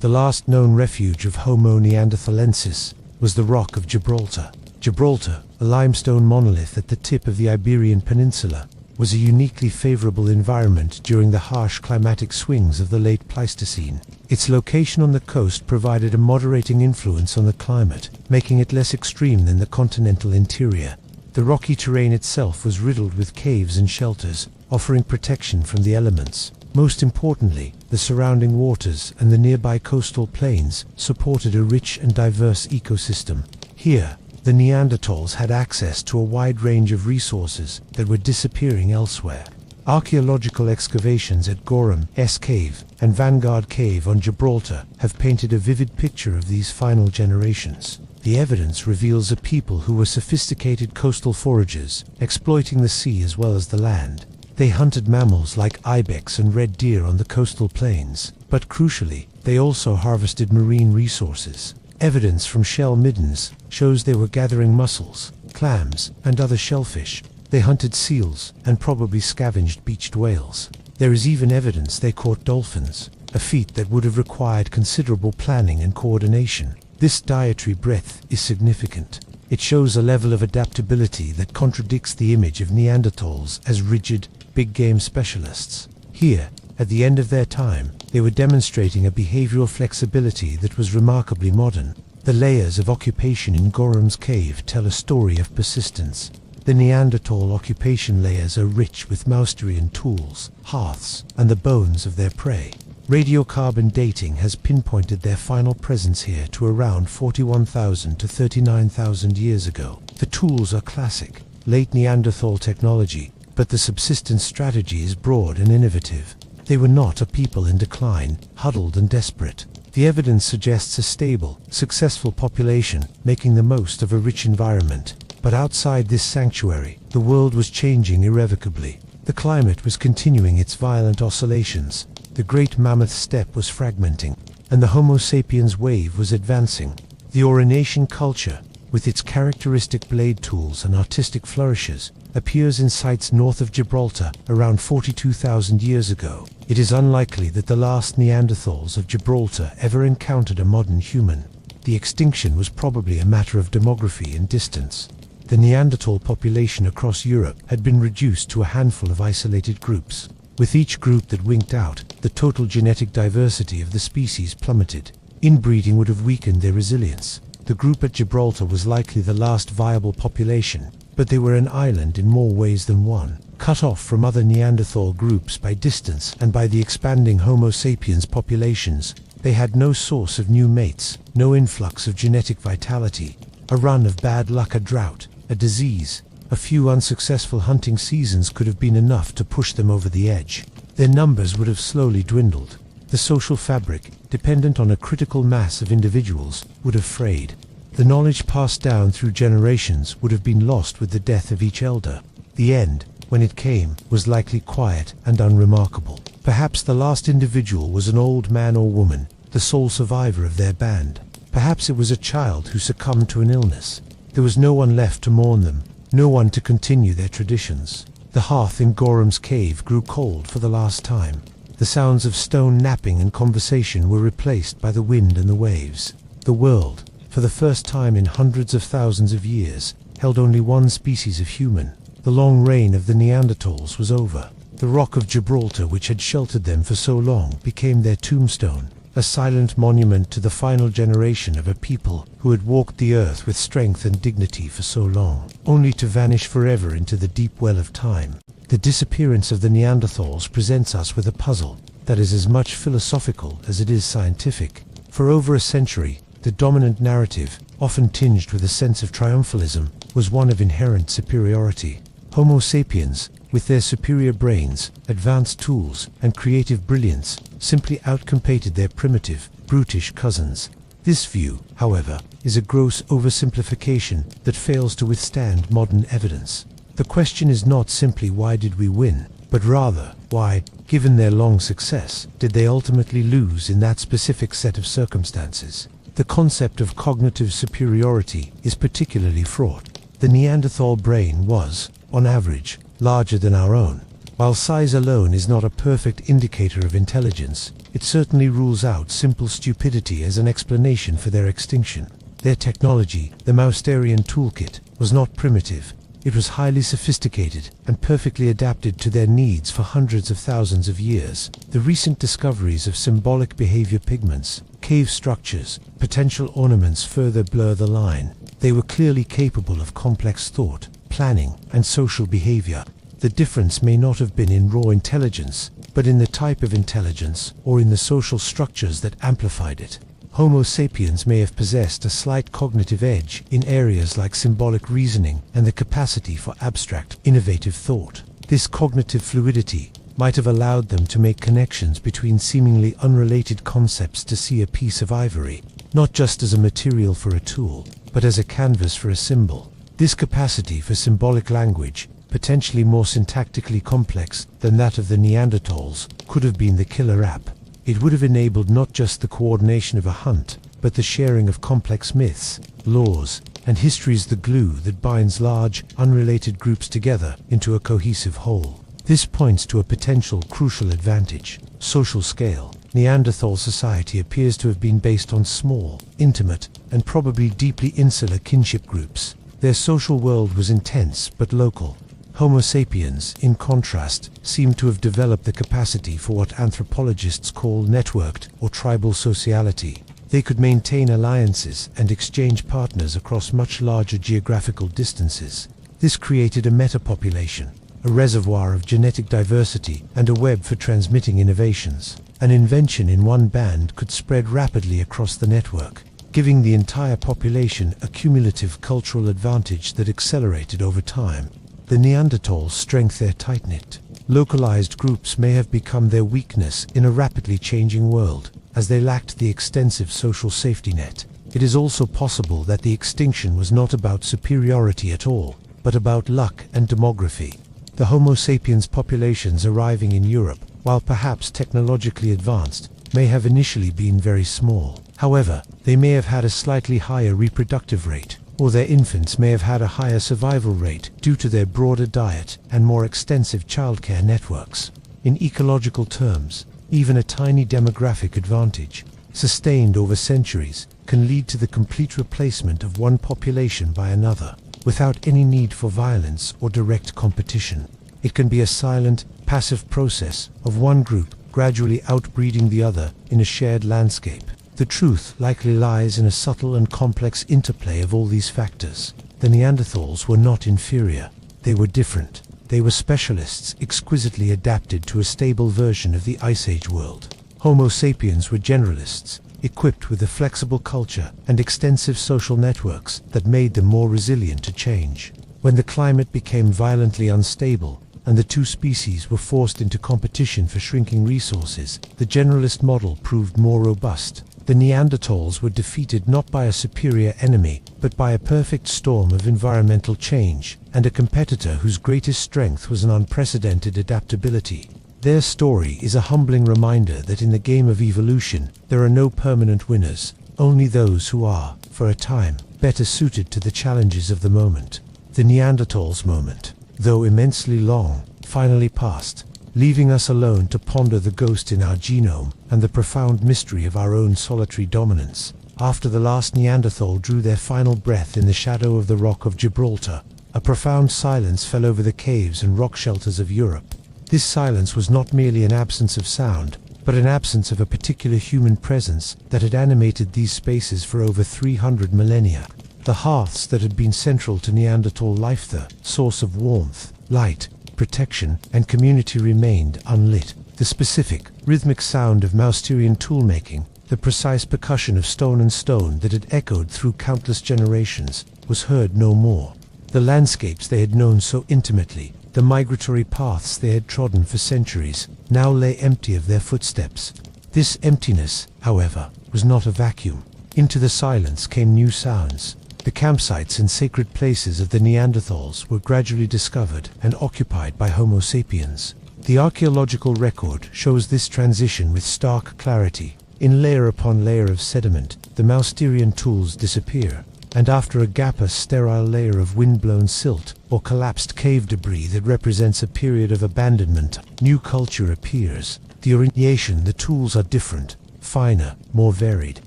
The last known refuge of Homo neanderthalensis was the Rock of Gibraltar. Gibraltar, a limestone monolith at the tip of the Iberian Peninsula, was a uniquely favorable environment during the harsh climatic swings of the late Pleistocene. Its location on the coast provided a moderating influence on the climate, making it less extreme than the continental interior. The rocky terrain itself was riddled with caves and shelters, offering protection from the elements. Most importantly, the surrounding waters and the nearby coastal plains supported a rich and diverse ecosystem. Here, the Neanderthals had access to a wide range of resources that were disappearing elsewhere. Archaeological excavations at Gorham's Cave and Vanguard Cave on Gibraltar have painted a vivid picture of these final generations. The evidence reveals a people who were sophisticated coastal foragers, exploiting the sea as well as the land. They hunted mammals like ibex and red deer on the coastal plains, but crucially, they also harvested marine resources. Evidence from shell middens shows they were gathering mussels, clams, and other shellfish. They hunted seals and probably scavenged beached whales. There is even evidence they caught dolphins, a feat that would have required considerable planning and coordination. This dietary breadth is significant. It shows a level of adaptability that contradicts the image of Neanderthals as rigid, big-game specialists. Here, at the end of their time, they were demonstrating a behavioral flexibility that was remarkably modern. The layers of occupation in Gorham's Cave tell a story of persistence. The Neanderthal occupation layers are rich with Mousterian tools, hearths, and the bones of their prey. Radiocarbon dating has pinpointed their final presence here to around 41,000 to 39,000 years ago. The tools are classic, late Neanderthal technology, but the subsistence strategy is broad and innovative. They were not a people in decline, huddled and desperate. The evidence suggests a stable, successful population making the most of a rich environment. But outside this sanctuary, the world was changing irrevocably. The climate was continuing its violent oscillations. The great mammoth steppe was fragmenting, and the Homo sapiens wave was advancing. The Aurignacian culture, with its characteristic blade tools and artistic flourishes, appears in sites north of Gibraltar around 42,000 years ago. It is unlikely that the last Neanderthals of Gibraltar ever encountered a modern human. The extinction was probably a matter of demography and distance. The Neanderthal population across Europe had been reduced to a handful of isolated groups. With each group that winked out, the total genetic diversity of the species plummeted. Inbreeding would have weakened their resilience. The group at Gibraltar was likely the last viable population, but they were an island in more ways than one, cut off from other Neanderthal groups by distance and by the expanding Homo sapiens populations. They had no source of new mates, no influx of genetic vitality. A run of bad luck, a drought, a disease, a few unsuccessful hunting seasons could have been enough to push them over the edge. Their numbers would have slowly dwindled. The social fabric, dependent on a critical mass of individuals, would have frayed. The knowledge passed down through generations would have been lost with the death of each elder. The end, when it came, was likely quiet and unremarkable. Perhaps the last individual was an old man or woman, the sole survivor of their band. Perhaps it was a child who succumbed to an illness. There was no one left to mourn them, no one to continue their traditions. The hearth in Gorham's Cave grew cold for the last time. The sounds of stone napping and conversation were replaced by the wind and the waves. The world, for the first time in hundreds of thousands of years, held only one species of human. The long reign of the Neanderthals was over. The Rock of Gibraltar, which had sheltered them for so long, became their tombstone, a silent monument to the final generation of a people who had walked the earth with strength and dignity for so long, only to vanish forever into the deep well of time. The disappearance of the Neanderthals presents us with a puzzle that is as much philosophical as it is scientific. For over a century, the dominant narrative, often tinged with a sense of triumphalism, was one of inherent superiority. Homo sapiens, with their superior brains, advanced tools, and creative brilliance, simply outcompeted their primitive, brutish cousins. This view, however, is a gross oversimplification that fails to withstand modern evidence. The question is not simply why did we win, but rather, why, given their long success, did they ultimately lose in that specific set of circumstances? The concept of cognitive superiority is particularly fraught. The Neanderthal brain was, on average, larger than our own. While size alone is not a perfect indicator of intelligence, it certainly rules out simple stupidity as an explanation for their extinction. Their technology, the Mousterian toolkit, was not primitive. It was highly sophisticated and perfectly adapted to their needs for hundreds of thousands of years. The recent discoveries of symbolic behavior pigments, cave structures, potential ornaments further blur the line. They were clearly capable of complex thought, planning, and social behavior. The difference may not have been in raw intelligence, but in the type of intelligence or in the social structures that amplified it. Homo sapiens may have possessed a slight cognitive edge in areas like symbolic reasoning and the capacity for abstract, innovative thought. This cognitive fluidity might have allowed them to make connections between seemingly unrelated concepts to see a piece of ivory, not just as a material for a tool, but as a canvas for a symbol. This capacity for symbolic language, potentially more syntactically complex than that of the Neanderthals, could have been the killer app. It would have enabled not just the coordination of a hunt, but the sharing of complex myths, laws, and histories, the glue that binds large, unrelated groups together into a cohesive whole. This points to a potential crucial advantage: social scale. Neanderthal society appears to have been based on small, intimate, and probably deeply insular kinship groups. Their social world was intense but local. Homo sapiens, in contrast, seem to have developed the capacity for what anthropologists call networked or tribal sociality. They could maintain alliances and exchange partners across much larger geographical distances. This created a metapopulation, a reservoir of genetic diversity, and a web for transmitting innovations. An invention in one band could spread rapidly across the network, giving the entire population a cumulative cultural advantage that accelerated over time. The Neanderthals' strength, their tight-knit, localized groups may have become their weakness in a rapidly changing world, as they lacked the extensive social safety net. It is also possible that the extinction was not about superiority at all, but about luck and demography. The Homo sapiens populations arriving in Europe, while perhaps technologically advanced, may have initially been very small. However, they may have had a slightly higher reproductive rate, or their infants may have had a higher survival rate due to their broader diet and more extensive childcare networks. In ecological terms, even a tiny demographic advantage, sustained over centuries, can lead to the complete replacement of one population by another, without any need for violence or direct competition. It can be a silent, passive process of one group gradually outbreeding the other in a shared landscape. The truth likely lies in a subtle and complex interplay of all these factors. The Neanderthals were not inferior. They were different. They were specialists exquisitely adapted to a stable version of the Ice Age world. Homo sapiens were generalists, equipped with a flexible culture and extensive social networks that made them more resilient to change. When the climate became violently unstable, and the two species were forced into competition for shrinking resources, the generalist model proved more robust. The Neanderthals were defeated not by a superior enemy, but by a perfect storm of environmental change, and a competitor whose greatest strength was an unprecedented adaptability. Their story is a humbling reminder that in the game of evolution, there are no permanent winners, only those who are, for a time, better suited to the challenges of the moment. The Neanderthals' moment, though immensely long, finally passed, leaving us alone to ponder the ghost in our genome and the profound mystery of our own solitary dominance. After the last Neanderthal drew their final breath in the shadow of the Rock of Gibraltar, a profound silence fell over the caves and rock shelters of Europe. This silence was not merely an absence of sound, but an absence of a particular human presence that had animated these spaces for over 300 millennia. The hearths that had been central to Neanderthal life, the source of warmth, light, protection, and community, remained unlit. The specific, rhythmic sound of Mousterian toolmaking, The precise percussion of stone and stone that had echoed through countless generations was heard no more. The landscapes they had known so intimately, the migratory paths they had trodden for centuries, now lay empty of their footsteps. This emptiness, however, was not a vacuum. Into the silence came new sounds. The campsites and sacred places of the Neanderthals were gradually discovered and occupied by Homo sapiens. The archaeological record shows this transition with stark clarity. In layer upon layer of sediment, the Mousterian tools disappear, and after a gap a sterile layer of wind-blown silt or collapsed cave debris that represents a period of abandonment, new culture appears. The orientation, the tools are different, finer, more varied,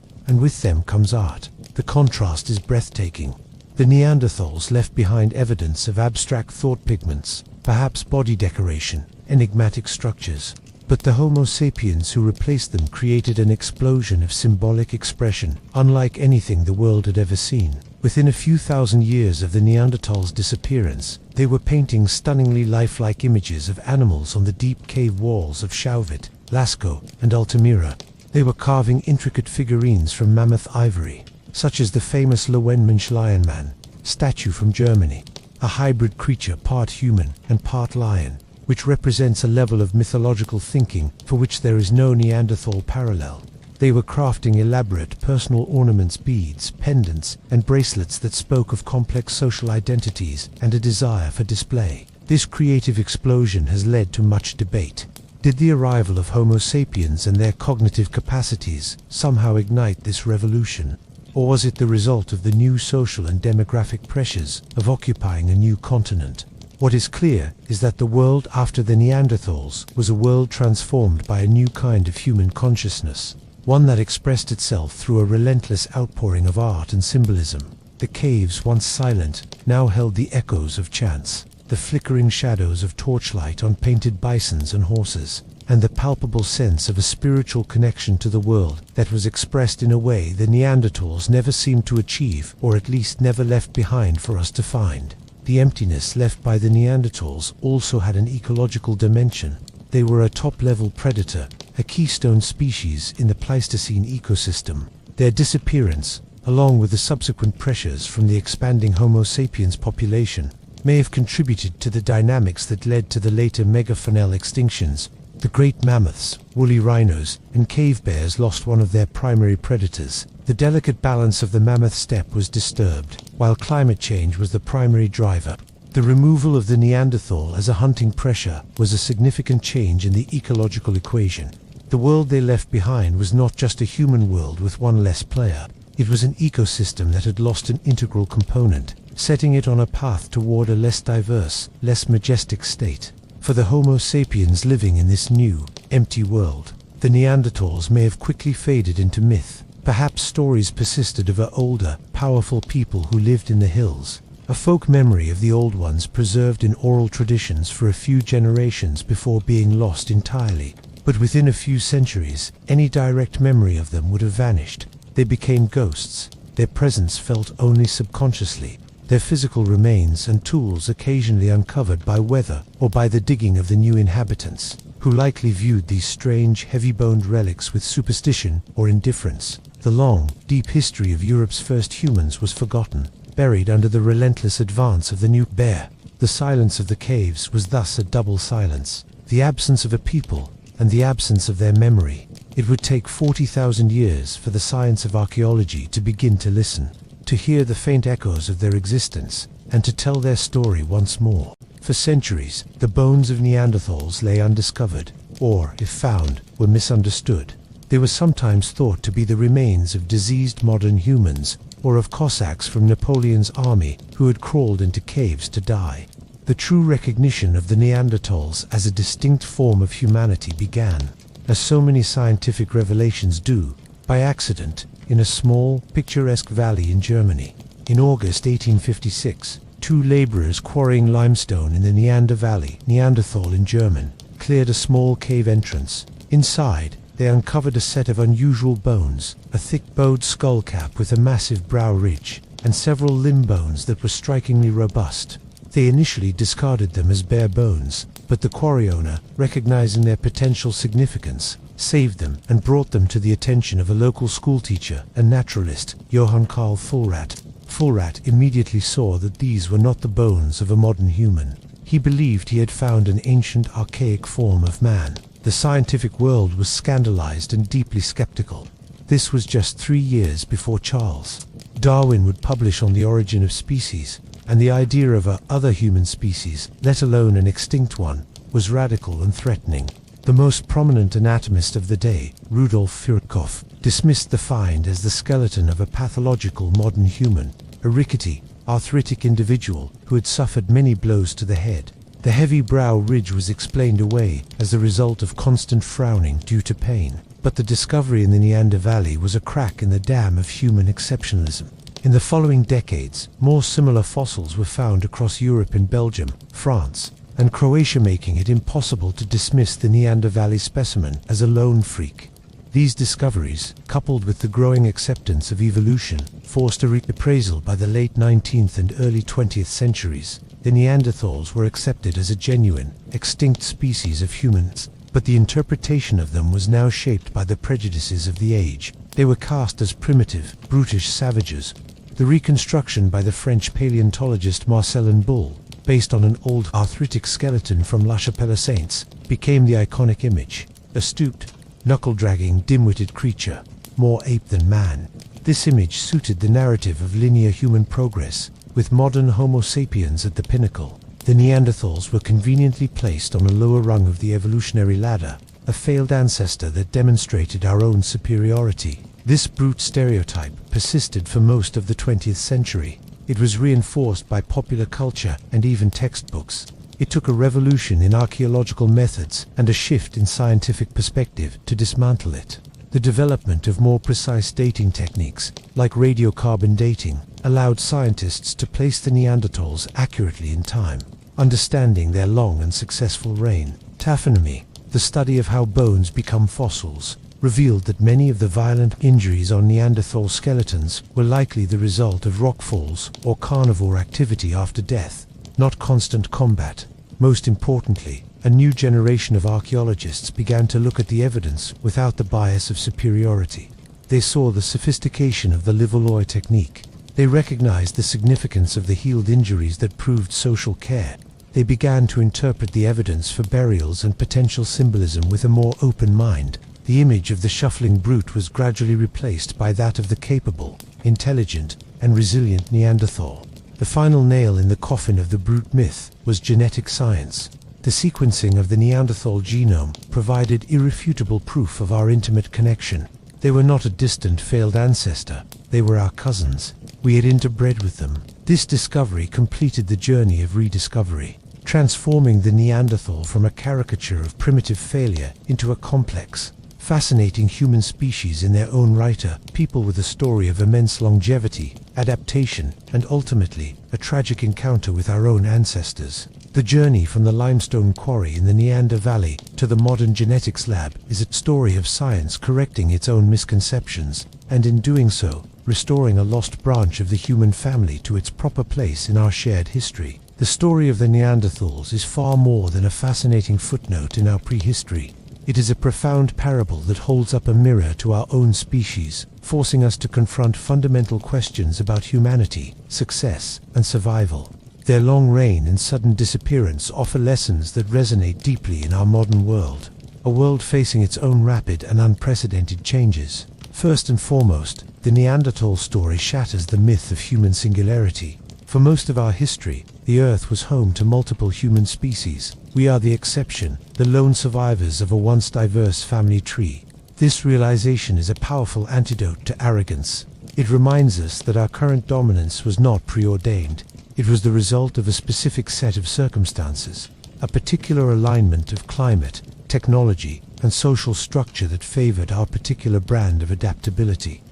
and with them comes art. The contrast is breathtaking. The Neanderthals left behind evidence of abstract thought pigments, perhaps body decoration, enigmatic structures. But the Homo sapiens who replaced them created an explosion of symbolic expression, unlike anything the world had ever seen. Within a few thousand years of the Neanderthals' disappearance, they were painting stunningly lifelike images of animals on the deep cave walls of Chauvet, Lascaux, and Altamira. They were carving intricate figurines from mammoth ivory, such as the famous Lowenmensch lion man statue from Germany, a hybrid creature part human and part lion, which represents a level of mythological thinking for which there is no Neanderthal parallel. They were crafting elaborate personal ornaments, beads, pendants, and bracelets that spoke of complex social identities and a desire for display. This creative explosion has led to much debate. Did the arrival of Homo sapiens and their cognitive capacities somehow ignite this revolution? Or was it the result of the new social and demographic pressures of occupying a new continent? What is clear is that the world after the Neanderthals was a world transformed by a new kind of human consciousness, one that expressed itself through a relentless outpouring of art and symbolism. The caves, once silent, now held the echoes of chants, the flickering shadows of torchlight on painted bisons and horses, and the palpable sense of a spiritual connection to the world that was expressed in a way the Neanderthals never seemed to achieve, or at least never left behind for us to find. The emptiness left by the Neanderthals also had an ecological dimension. They were a top-level predator, a keystone species in the Pleistocene ecosystem. Their disappearance, along with the subsequent pressures from the expanding Homo sapiens population, may have contributed to the dynamics that led to the later megafaunal extinctions. The great mammoths, woolly rhinos, and cave bears lost one of their primary predators. The delicate balance of the mammoth steppe was disturbed, while climate change was the primary driver. The removal of the Neanderthal as a hunting pressure was a significant change in the ecological equation. The world they left behind was not just a human world with one less player. It was an ecosystem that had lost an integral component, setting it on a path toward a less diverse, less majestic state. For the Homo sapiens living in this new, empty world, the Neanderthals may have quickly faded into myth. Perhaps stories persisted of older, powerful people who lived in the hills, a folk memory of the old ones preserved in oral traditions for a few generations before being lost entirely. But within a few centuries, any direct memory of them would have vanished. They became ghosts, their presence felt only subconsciously, their physical remains and tools occasionally uncovered by weather or by the digging of the new inhabitants, who likely viewed these strange, heavy-boned relics with superstition or indifference. The long, deep history of Europe's first humans was forgotten, buried under the relentless advance of the new bear. The silence of the caves was thus a double silence, the absence of a people and the absence of their memory. It would take 40,000 years for the science of archaeology to begin to listen, to hear the faint echoes of their existence, and to tell their story once more. For centuries, the bones of Neanderthals lay undiscovered, or, if found, were misunderstood. They were sometimes thought to be the remains of diseased modern humans, or of Cossacks from Napoleon's army who had crawled into caves to die. The true recognition of the Neanderthals as a distinct form of humanity began, as so many scientific revelations do, by accident, in a small, picturesque valley in Germany. In August 1856, two laborers quarrying limestone in the Neander Valley, Neanderthal in German, cleared a small cave entrance. Inside, they uncovered a set of unusual bones, a thick bowed skull cap with a massive brow ridge, and several limb bones that were strikingly robust. They initially discarded them as bare bones, but the quarry owner, recognizing their potential significance, saved them, and brought them to the attention of a local schoolteacher and naturalist, Johann Carl Vollrath. Vollrath immediately saw that these were not the bones of a modern human. He believed he had found an ancient, archaic form of man. The scientific world was scandalized and deeply skeptical. This was just 3 years before Charles Darwin would publish On the Origin of Species, and the idea of a other human species, let alone an extinct one, was radical and threatening. The most prominent anatomist of the day, Rudolf Virchow, dismissed the find as the skeleton of a pathological modern human, a rickety, arthritic individual who had suffered many blows to the head. The heavy brow ridge was explained away as the result of constant frowning due to pain. But the discovery in the Neander Valley was a crack in the dam of human exceptionalism. In the following decades, more similar fossils were found across Europe in Belgium, France, and Croatia, making it impossible to dismiss the Neander Valley specimen as a lone freak. These discoveries, coupled with the growing acceptance of evolution, forced a reappraisal by the late 19th and early 20th centuries. The Neanderthals were accepted as a genuine, extinct species of humans, but the interpretation of them was now shaped by the prejudices of the age. They were cast as primitive, brutish savages. The reconstruction by the French paleontologist Marcellin Bull, based on an old arthritic skeleton from La Chapelle-Saints, became the iconic image. A stooped, knuckle-dragging, dim-witted creature, more ape than man. This image suited the narrative of linear human progress, with modern Homo sapiens at the pinnacle. The Neanderthals were conveniently placed on a lower rung of the evolutionary ladder, a failed ancestor that demonstrated our own superiority. This brute stereotype persisted for most of the 20th century. It was reinforced by popular culture and even textbooks. It took a revolution in archaeological methods and a shift in scientific perspective to dismantle it. The development of more precise dating techniques, like radiocarbon dating, allowed scientists to place the Neanderthals accurately in time, understanding their long and successful reign. Taphonomy, the study of how bones become fossils, revealed that many of the violent injuries on Neanderthal skeletons were likely the result of rockfalls or carnivore activity after death, not constant combat. Most importantly, a new generation of archaeologists began to look at the evidence without the bias of superiority. They saw the sophistication of the Livoloi technique. They recognized the significance of the healed injuries that proved social care. They began to interpret the evidence for burials and potential symbolism with a more open mind. The image of the shuffling brute was gradually replaced by that of the capable, intelligent, and resilient Neanderthal. The final nail in the coffin of the brute myth was genetic science. The sequencing of the Neanderthal genome provided irrefutable proof of our intimate connection. They were not a distant, failed ancestor. They were our cousins. We had interbred with them. This discovery completed the journey of rediscovery, transforming the Neanderthal from a caricature of primitive failure into a complex, fascinating human species in their own right, a people with a story of immense longevity, adaptation, and ultimately, a tragic encounter with our own ancestors. The journey from the limestone quarry in the Neander Valley to the modern genetics lab is a story of science correcting its own misconceptions, and in doing so, restoring a lost branch of the human family to its proper place in our shared history. The story of the Neanderthals is far more than a fascinating footnote in our prehistory. It is a profound parable that holds up a mirror to our own species, forcing us to confront fundamental questions about humanity, success, and survival. Their long reign and sudden disappearance offer lessons that resonate deeply in our modern world, a world facing its own rapid and unprecedented changes. First and foremost, the Neanderthal story shatters the myth of human singularity. For most of our history, the Earth was home to multiple human species. We are the exception, the lone survivors of a once diverse family tree. This realization is a powerful antidote to arrogance. It reminds us that our current dominance was not preordained. It was the result of a specific set of circumstances, a particular alignment of climate, technology, and social structure that favored our particular brand of adaptability.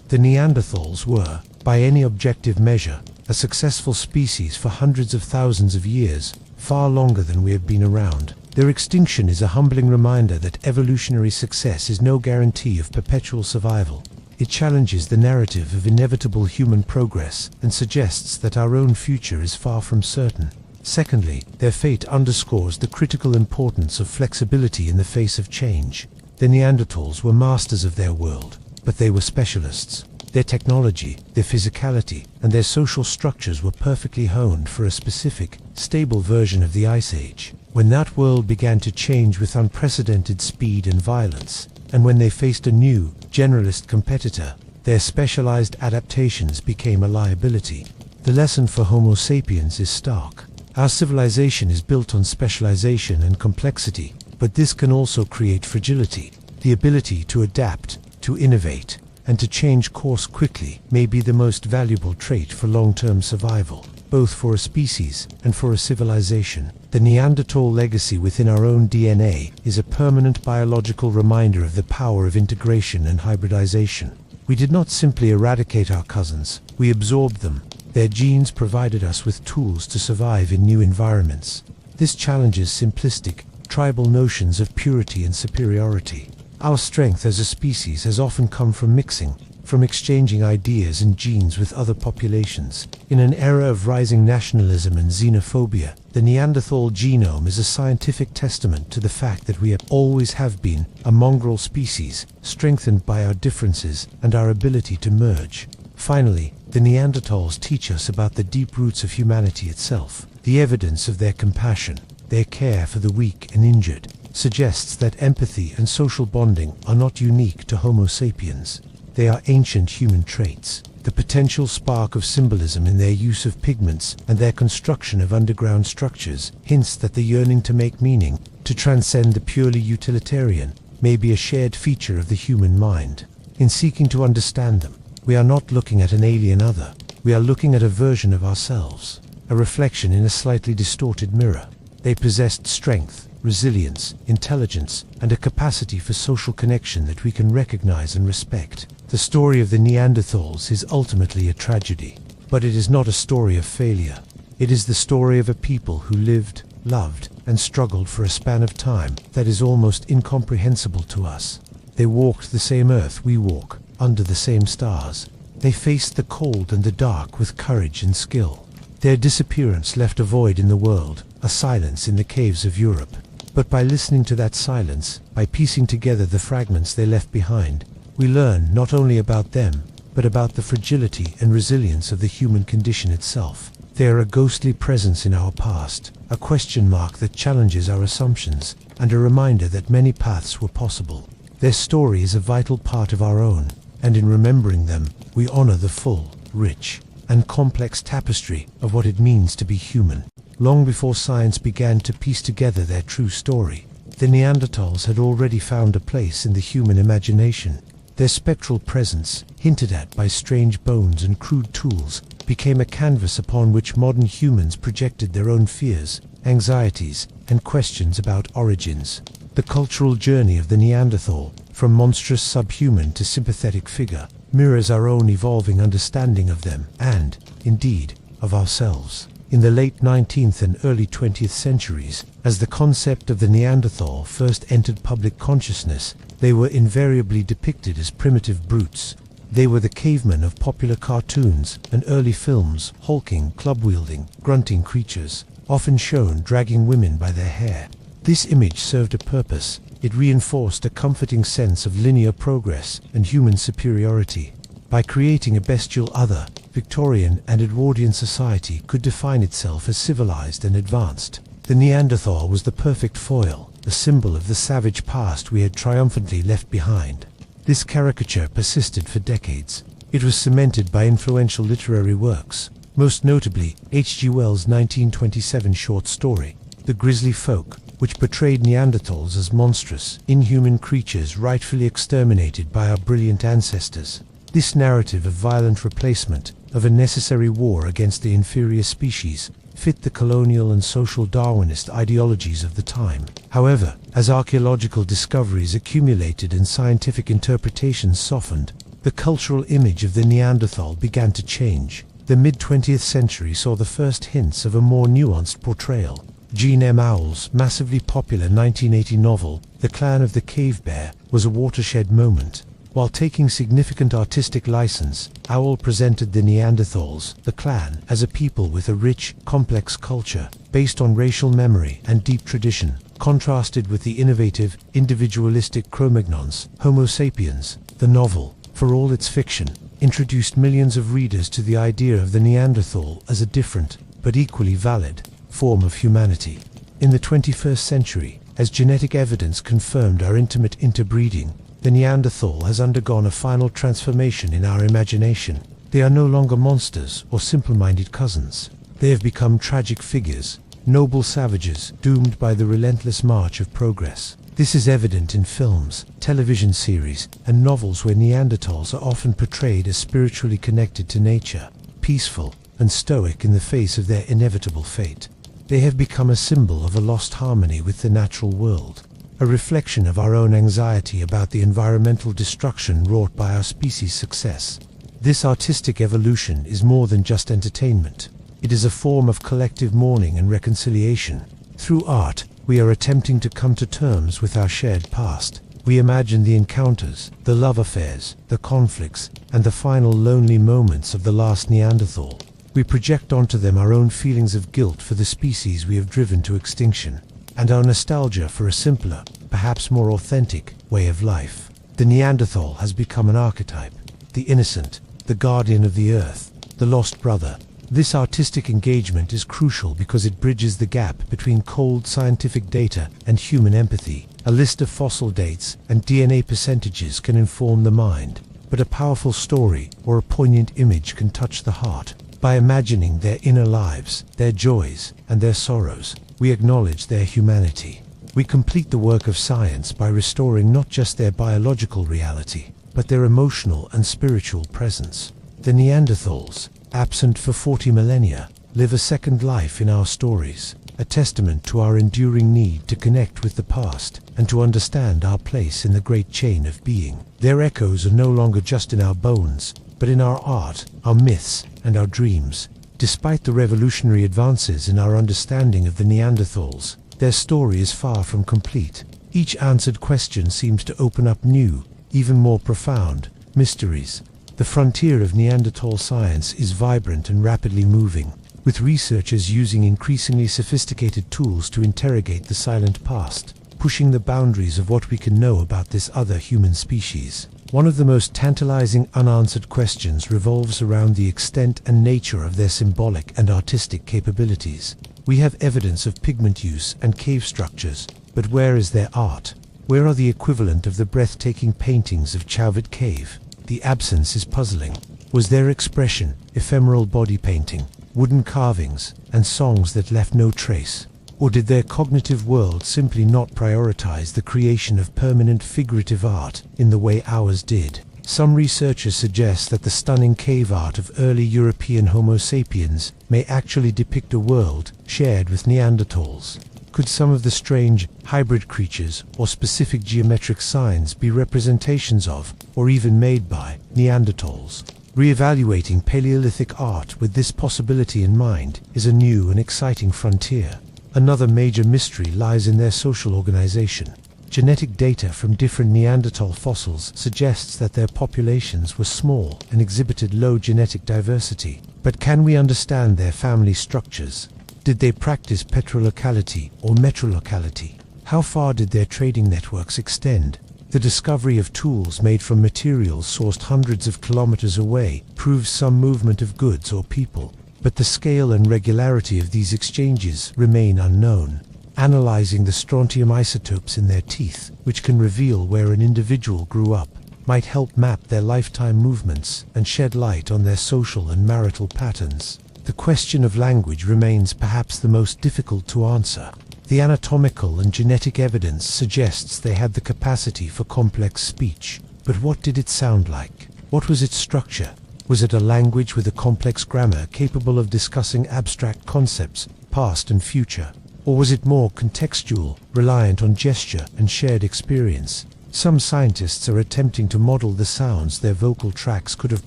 The Neanderthals were, by any objective measure, a successful species for hundreds of thousands of years, far longer than we have been around. Their extinction is a humbling reminder that evolutionary success is no guarantee of perpetual survival. It challenges the narrative of inevitable human progress and suggests that our own future is far from certain. Secondly, their fate underscores the critical importance of flexibility in the face of change. They The Neanderthals were masters of their world, but they were specialists. Their technology, their physicality, and their social structures were perfectly honed for a specific, stable version of the Ice Age. When that world began to change with unprecedented speed and violence, and when they faced a new, generalist competitor, their specialized adaptations became a liability. The lesson for Homo sapiens is stark. Our civilization is built on specialization and complexity, but this can also create fragility. The ability to adapt, to innovate, and to change course quickly may be the most valuable trait for long-term survival, both for a species and for a civilization. The Neanderthal legacy within our own DNA is a permanent biological reminder of the power of integration and hybridization. We did not simply eradicate our cousins, we absorbed them. Their genes provided us with tools to survive in new environments. This challenges simplistic, tribal notions of purity and superiority. Our strength as a species has often come from mixing, from exchanging ideas and genes with other populations. In an era of rising nationalism and xenophobia, the Neanderthal genome is a scientific testament to the fact that we always have been a mongrel species, strengthened by our differences and our ability to merge. Finally, the Neanderthals teach us about the deep roots of humanity itself. The evidence of their compassion, their care for the weak and injured, suggests that empathy and social bonding are not unique to Homo sapiens. They are ancient human traits. The potential spark of symbolism in their use of pigments and their construction of underground structures hints that the yearning to make meaning, to transcend the purely utilitarian, may be a shared feature of the human mind. In seeking to understand them, we are not looking at an alien other. We are looking at a version of ourselves, a reflection in a slightly distorted mirror. They possessed strength, resilience, intelligence, and a capacity for social connection that we can recognize and respect. The story of the Neanderthals is ultimately a tragedy, but it is not a story of failure. It is the story of a people who lived, loved, and struggled for a span of time that is almost incomprehensible to us. They walked the same earth we walk, under the same stars. They faced the cold and the dark with courage and skill. Their disappearance left a void in the world, a silence in the caves of Europe. But by listening to that silence, by piecing together the fragments they left behind, we learn not only about them, but about the fragility and resilience of the human condition itself. They are a ghostly presence in our past, a question mark that challenges our assumptions, and a reminder that many paths were possible. Their story is a vital part of our own, and in remembering them, we honor the full, rich, and complex tapestry of what it means to be human. Long before science began to piece together their true story, the Neanderthals had already found a place in the human imagination. Their spectral presence, hinted at by strange bones and crude tools, became a canvas upon which modern humans projected their own fears, anxieties, and questions about origins. The cultural journey of the Neanderthal, from monstrous subhuman to sympathetic figure, mirrors our own evolving understanding of them and, indeed, of ourselves. In the late 19th and early 20th centuries, as the concept of the Neanderthal first entered public consciousness, they were invariably depicted as primitive brutes. They were the cavemen of popular cartoons and early films, hulking, club-wielding, grunting creatures, often shown dragging women by their hair. This image served a purpose. It reinforced a comforting sense of linear progress and human superiority. By creating a bestial other, Victorian and Edwardian society could define itself as civilized and advanced. The Neanderthal was the perfect foil, a symbol of the savage past we had triumphantly left behind. This caricature persisted for decades. It was cemented by influential literary works, most notably H.G. Wells' 1927 short story, The Grisly Folk, which portrayed Neanderthals as monstrous, inhuman creatures rightfully exterminated by our brilliant ancestors. This narrative of violent replacement, of a necessary war against the inferior species, fit the colonial and social Darwinist ideologies of the time. However, as archaeological discoveries accumulated and scientific interpretations softened, the cultural image of the Neanderthal began to change. The mid-20th century saw the first hints of a more nuanced portrayal. Jean M. Auel's massively popular 1980 novel, The Clan of the Cave Bear, was a watershed moment. While taking significant artistic license, Auel presented the Neanderthals, the clan, as a people with a rich, complex culture, based on racial memory and deep tradition. contrasted with the innovative, individualistic Cro-Magnons. Homo sapiens, the novel, for all its fiction, introduced millions of readers to the idea of the Neanderthal as a different, but equally valid, form of humanity. In the 21st century, as genetic evidence confirmed our intimate interbreeding, the Neanderthal has undergone a final transformation in our imagination. They are no longer monsters or simple-minded cousins. They have become tragic figures, noble savages doomed by the relentless march of progress. This is evident in films, television series, and novels where Neanderthals are often portrayed as spiritually connected to nature, peaceful and stoic in the face of their inevitable fate. They have become a symbol of a lost harmony with the natural world, a reflection of our own anxiety about the environmental destruction wrought by our species' success. This artistic evolution is more than just entertainment. It is a form of collective mourning and reconciliation. Through art, we are attempting to come to terms with our shared past. We imagine the encounters, the love affairs, the conflicts, and the final lonely moments of the last Neanderthal. We project onto them our own feelings of guilt for the species we have driven to extinction, and our nostalgia for a simpler, perhaps more authentic, way of life. The Neanderthal has become an archetype, the innocent, the guardian of the earth, the lost brother. This artistic engagement is crucial because it bridges the gap between cold scientific data and human empathy. A list of fossil dates and DNA percentages can inform the mind, but a powerful story or a poignant image can touch the heart. By imagining their inner lives, their joys, and their sorrows, we acknowledge their humanity. We complete the work of science by restoring not just their biological reality, but their emotional and spiritual presence. The Neanderthals, absent for 40 millennia, live a second life in our stories, a testament to our enduring need to connect with the past and to understand our place in the great chain of being. Their echoes are no longer just in our bones, but in our art, our myths, and our dreams. Despite the revolutionary advances in our understanding of the Neanderthals, their story is far from complete. Each answered question seems to open up new, even more profound, mysteries. The frontier of Neanderthal science is vibrant and rapidly moving, with researchers using increasingly sophisticated tools to interrogate the silent past, pushing the boundaries of what we can know about this other human species. One of the most tantalizing unanswered questions revolves around the extent and nature of their symbolic and artistic capabilities. We have evidence of pigment use and cave structures, but where is their art? Where are the equivalent of the breathtaking paintings of Chauvet Cave? The absence is puzzling. Was their expression ephemeral body painting, wooden carvings, and songs that left no trace? Or did their cognitive world simply not prioritize the creation of permanent figurative art in the way ours did? Some researchers suggest that the stunning cave art of early European Homo sapiens may actually depict a world shared with Neanderthals. Could some of the strange, hybrid creatures or specific geometric signs be representations of, or even made by, Neanderthals? Re-evaluating Paleolithic art with this possibility in mind is a new and exciting frontier. Another major mystery lies in their social organization. Genetic data from different Neanderthal fossils suggests that their populations were small and exhibited low genetic diversity. But can we understand their family structures? Did they practice petrolocality or metrolocality? How far did their trading networks extend? The discovery of tools made from materials sourced hundreds of kilometers away proves some movement of goods or people. But the scale and regularity of these exchanges remain unknown. Analyzing the strontium isotopes in their teeth, which can reveal where an individual grew up, might help map their lifetime movements and shed light on their social and marital patterns. The question of language remains perhaps the most difficult to answer. The anatomical and genetic evidence suggests they had the capacity for complex speech. But what did it sound like? What was its structure? Was it a language with a complex grammar capable of discussing abstract concepts, past and future? Or was it more contextual, reliant on gesture and shared experience? Some scientists are attempting to model the sounds their vocal tracts could have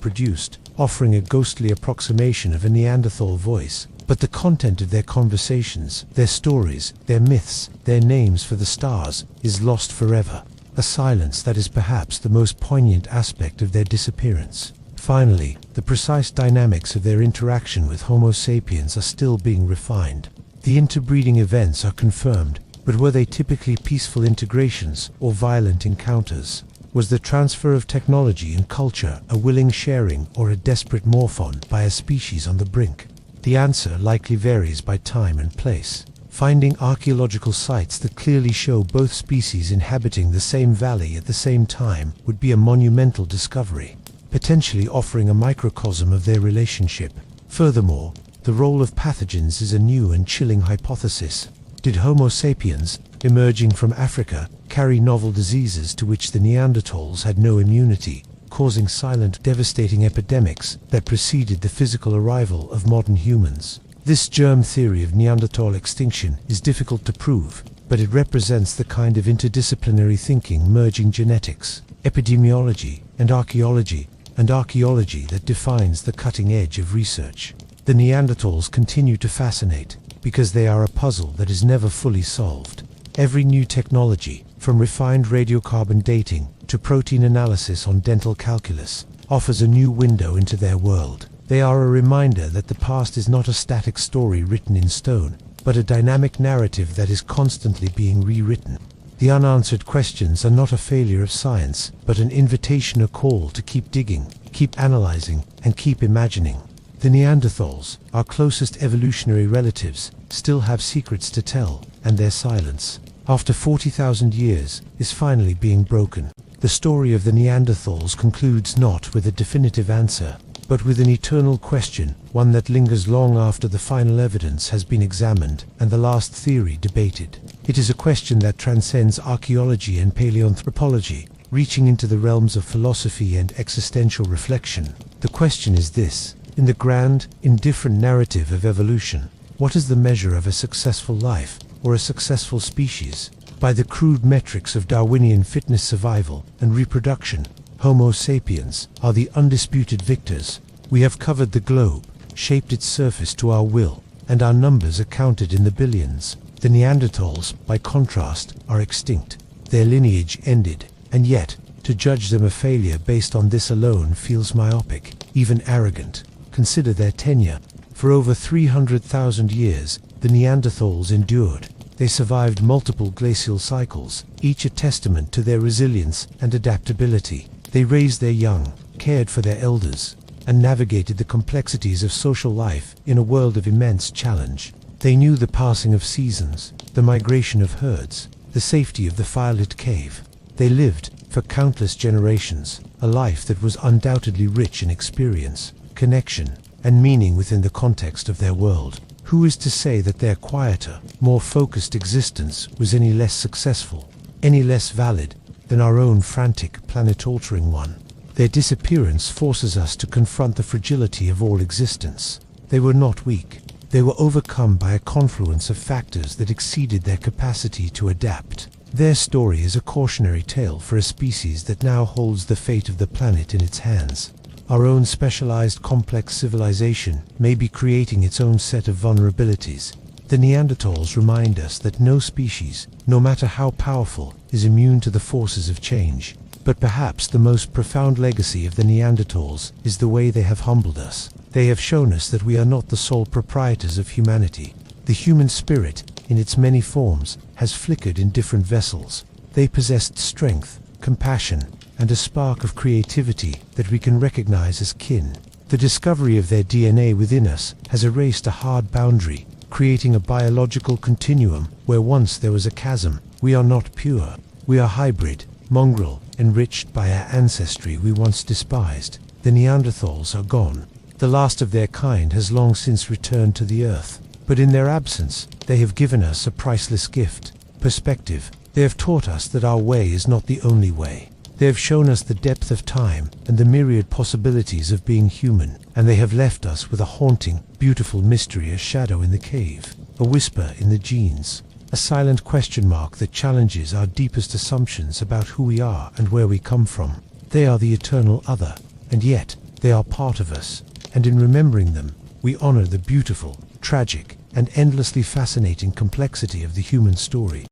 produced, offering a ghostly approximation of a Neanderthal voice. But the content of their conversations, their stories, their myths, their names for the stars, is lost forever. A silence that is perhaps the most poignant aspect of their disappearance. Finally, the precise dynamics of their interaction with Homo sapiens are still being refined. The interbreeding events are confirmed, But were they typically peaceful integrations or violent encounters? Was the transfer of technology and culture a willing sharing or a desperate morphon by a species on the brink? The answer likely varies by time and place. Finding archaeological sites that clearly show both species inhabiting the same valley at the same time would be a monumental discovery, potentially offering a microcosm of their relationship. Furthermore, the role of pathogens is a new and chilling hypothesis. Did Homo sapiens, emerging from Africa, carry novel diseases to which the Neanderthals had no immunity, causing silent, devastating epidemics that preceded the physical arrival of modern humans? This germ theory of Neanderthal extinction is difficult to prove, but it represents the kind of interdisciplinary thinking merging genetics, epidemiology, and archaeology that defines the cutting edge of research. The Neanderthals continue to fascinate because they are a puzzle that is never fully solved. Every new technology, from refined radiocarbon dating to protein analysis on dental calculus, offers a new window into their world. They are a reminder that the past is not a static story written in stone, but a dynamic narrative that is constantly being rewritten. The unanswered questions are not a failure of science, but an invitation, a call to keep digging, keep analyzing, and keep imagining. The Neanderthals, our closest evolutionary relatives, still have secrets to tell, and their silence, after 40,000 years, is finally being broken. The story of the Neanderthals concludes not with a definitive answer, but with an eternal question, one that lingers long after the final evidence has been examined and the last theory debated. It is a question that transcends archaeology and paleoanthropology, reaching into the realms of philosophy and existential reflection. The question is this: in the grand, indifferent narrative of evolution, what is the measure of a successful life or a successful species? By the crude metrics of Darwinian fitness, survival, and reproduction, Homo sapiens are the undisputed victors. We have covered the globe, shaped its surface to our will, and our numbers are counted in the billions. The Neanderthals, by contrast, are extinct. Their lineage ended, and yet, to judge them a failure based on this alone feels myopic, even arrogant. Consider their tenure. For over 300,000 years, the Neanderthals endured. They survived multiple glacial cycles, each a testament to their resilience and adaptability. They raised their young, cared for their elders, and navigated the complexities of social life in a world of immense challenge. They knew the passing of seasons, the migration of herds, the safety of the firelit cave. They lived, for countless generations, a life that was undoubtedly rich in experience, connection, and meaning within the context of their world. Who is to say that their quieter, more focused existence was any less successful, any less valid, than our own frantic, planet-altering one? Their disappearance forces us to confront the fragility of all existence. They were not weak. They were overcome by a confluence of factors that exceeded their capacity to adapt. Their story is a cautionary tale for a species that now holds the fate of the planet in its hands. Our own specialized complex civilization may be creating its own set of vulnerabilities. The Neanderthals remind us that no species, no matter how powerful, is immune to the forces of change. But perhaps the most profound legacy of the Neanderthals is the way they have humbled us. They have shown us that we are not the sole proprietors of humanity. The human spirit, in its many forms, has flickered in different vessels. They possessed strength, compassion, and a spark of creativity that we can recognize as kin. The discovery of their DNA within us has erased a hard boundary, creating a biological continuum where once there was a chasm. We are not pure. We are hybrid, mongrel, enriched by our ancestry we once despised. The Neanderthals are gone. The last of their kind has long since returned to the earth. But in their absence, they have given us a priceless gift: perspective. They have taught us that our way is not the only way. They have shown us the depth of time and the myriad possibilities of being human, and they have left us with a haunting, beautiful mystery, a shadow in the cave, a whisper in the genes, a silent question mark that challenges our deepest assumptions about who we are and where we come from. They are the eternal other, and yet they are part of us, and in remembering them, we honor the beautiful, tragic, and endlessly fascinating complexity of the human story.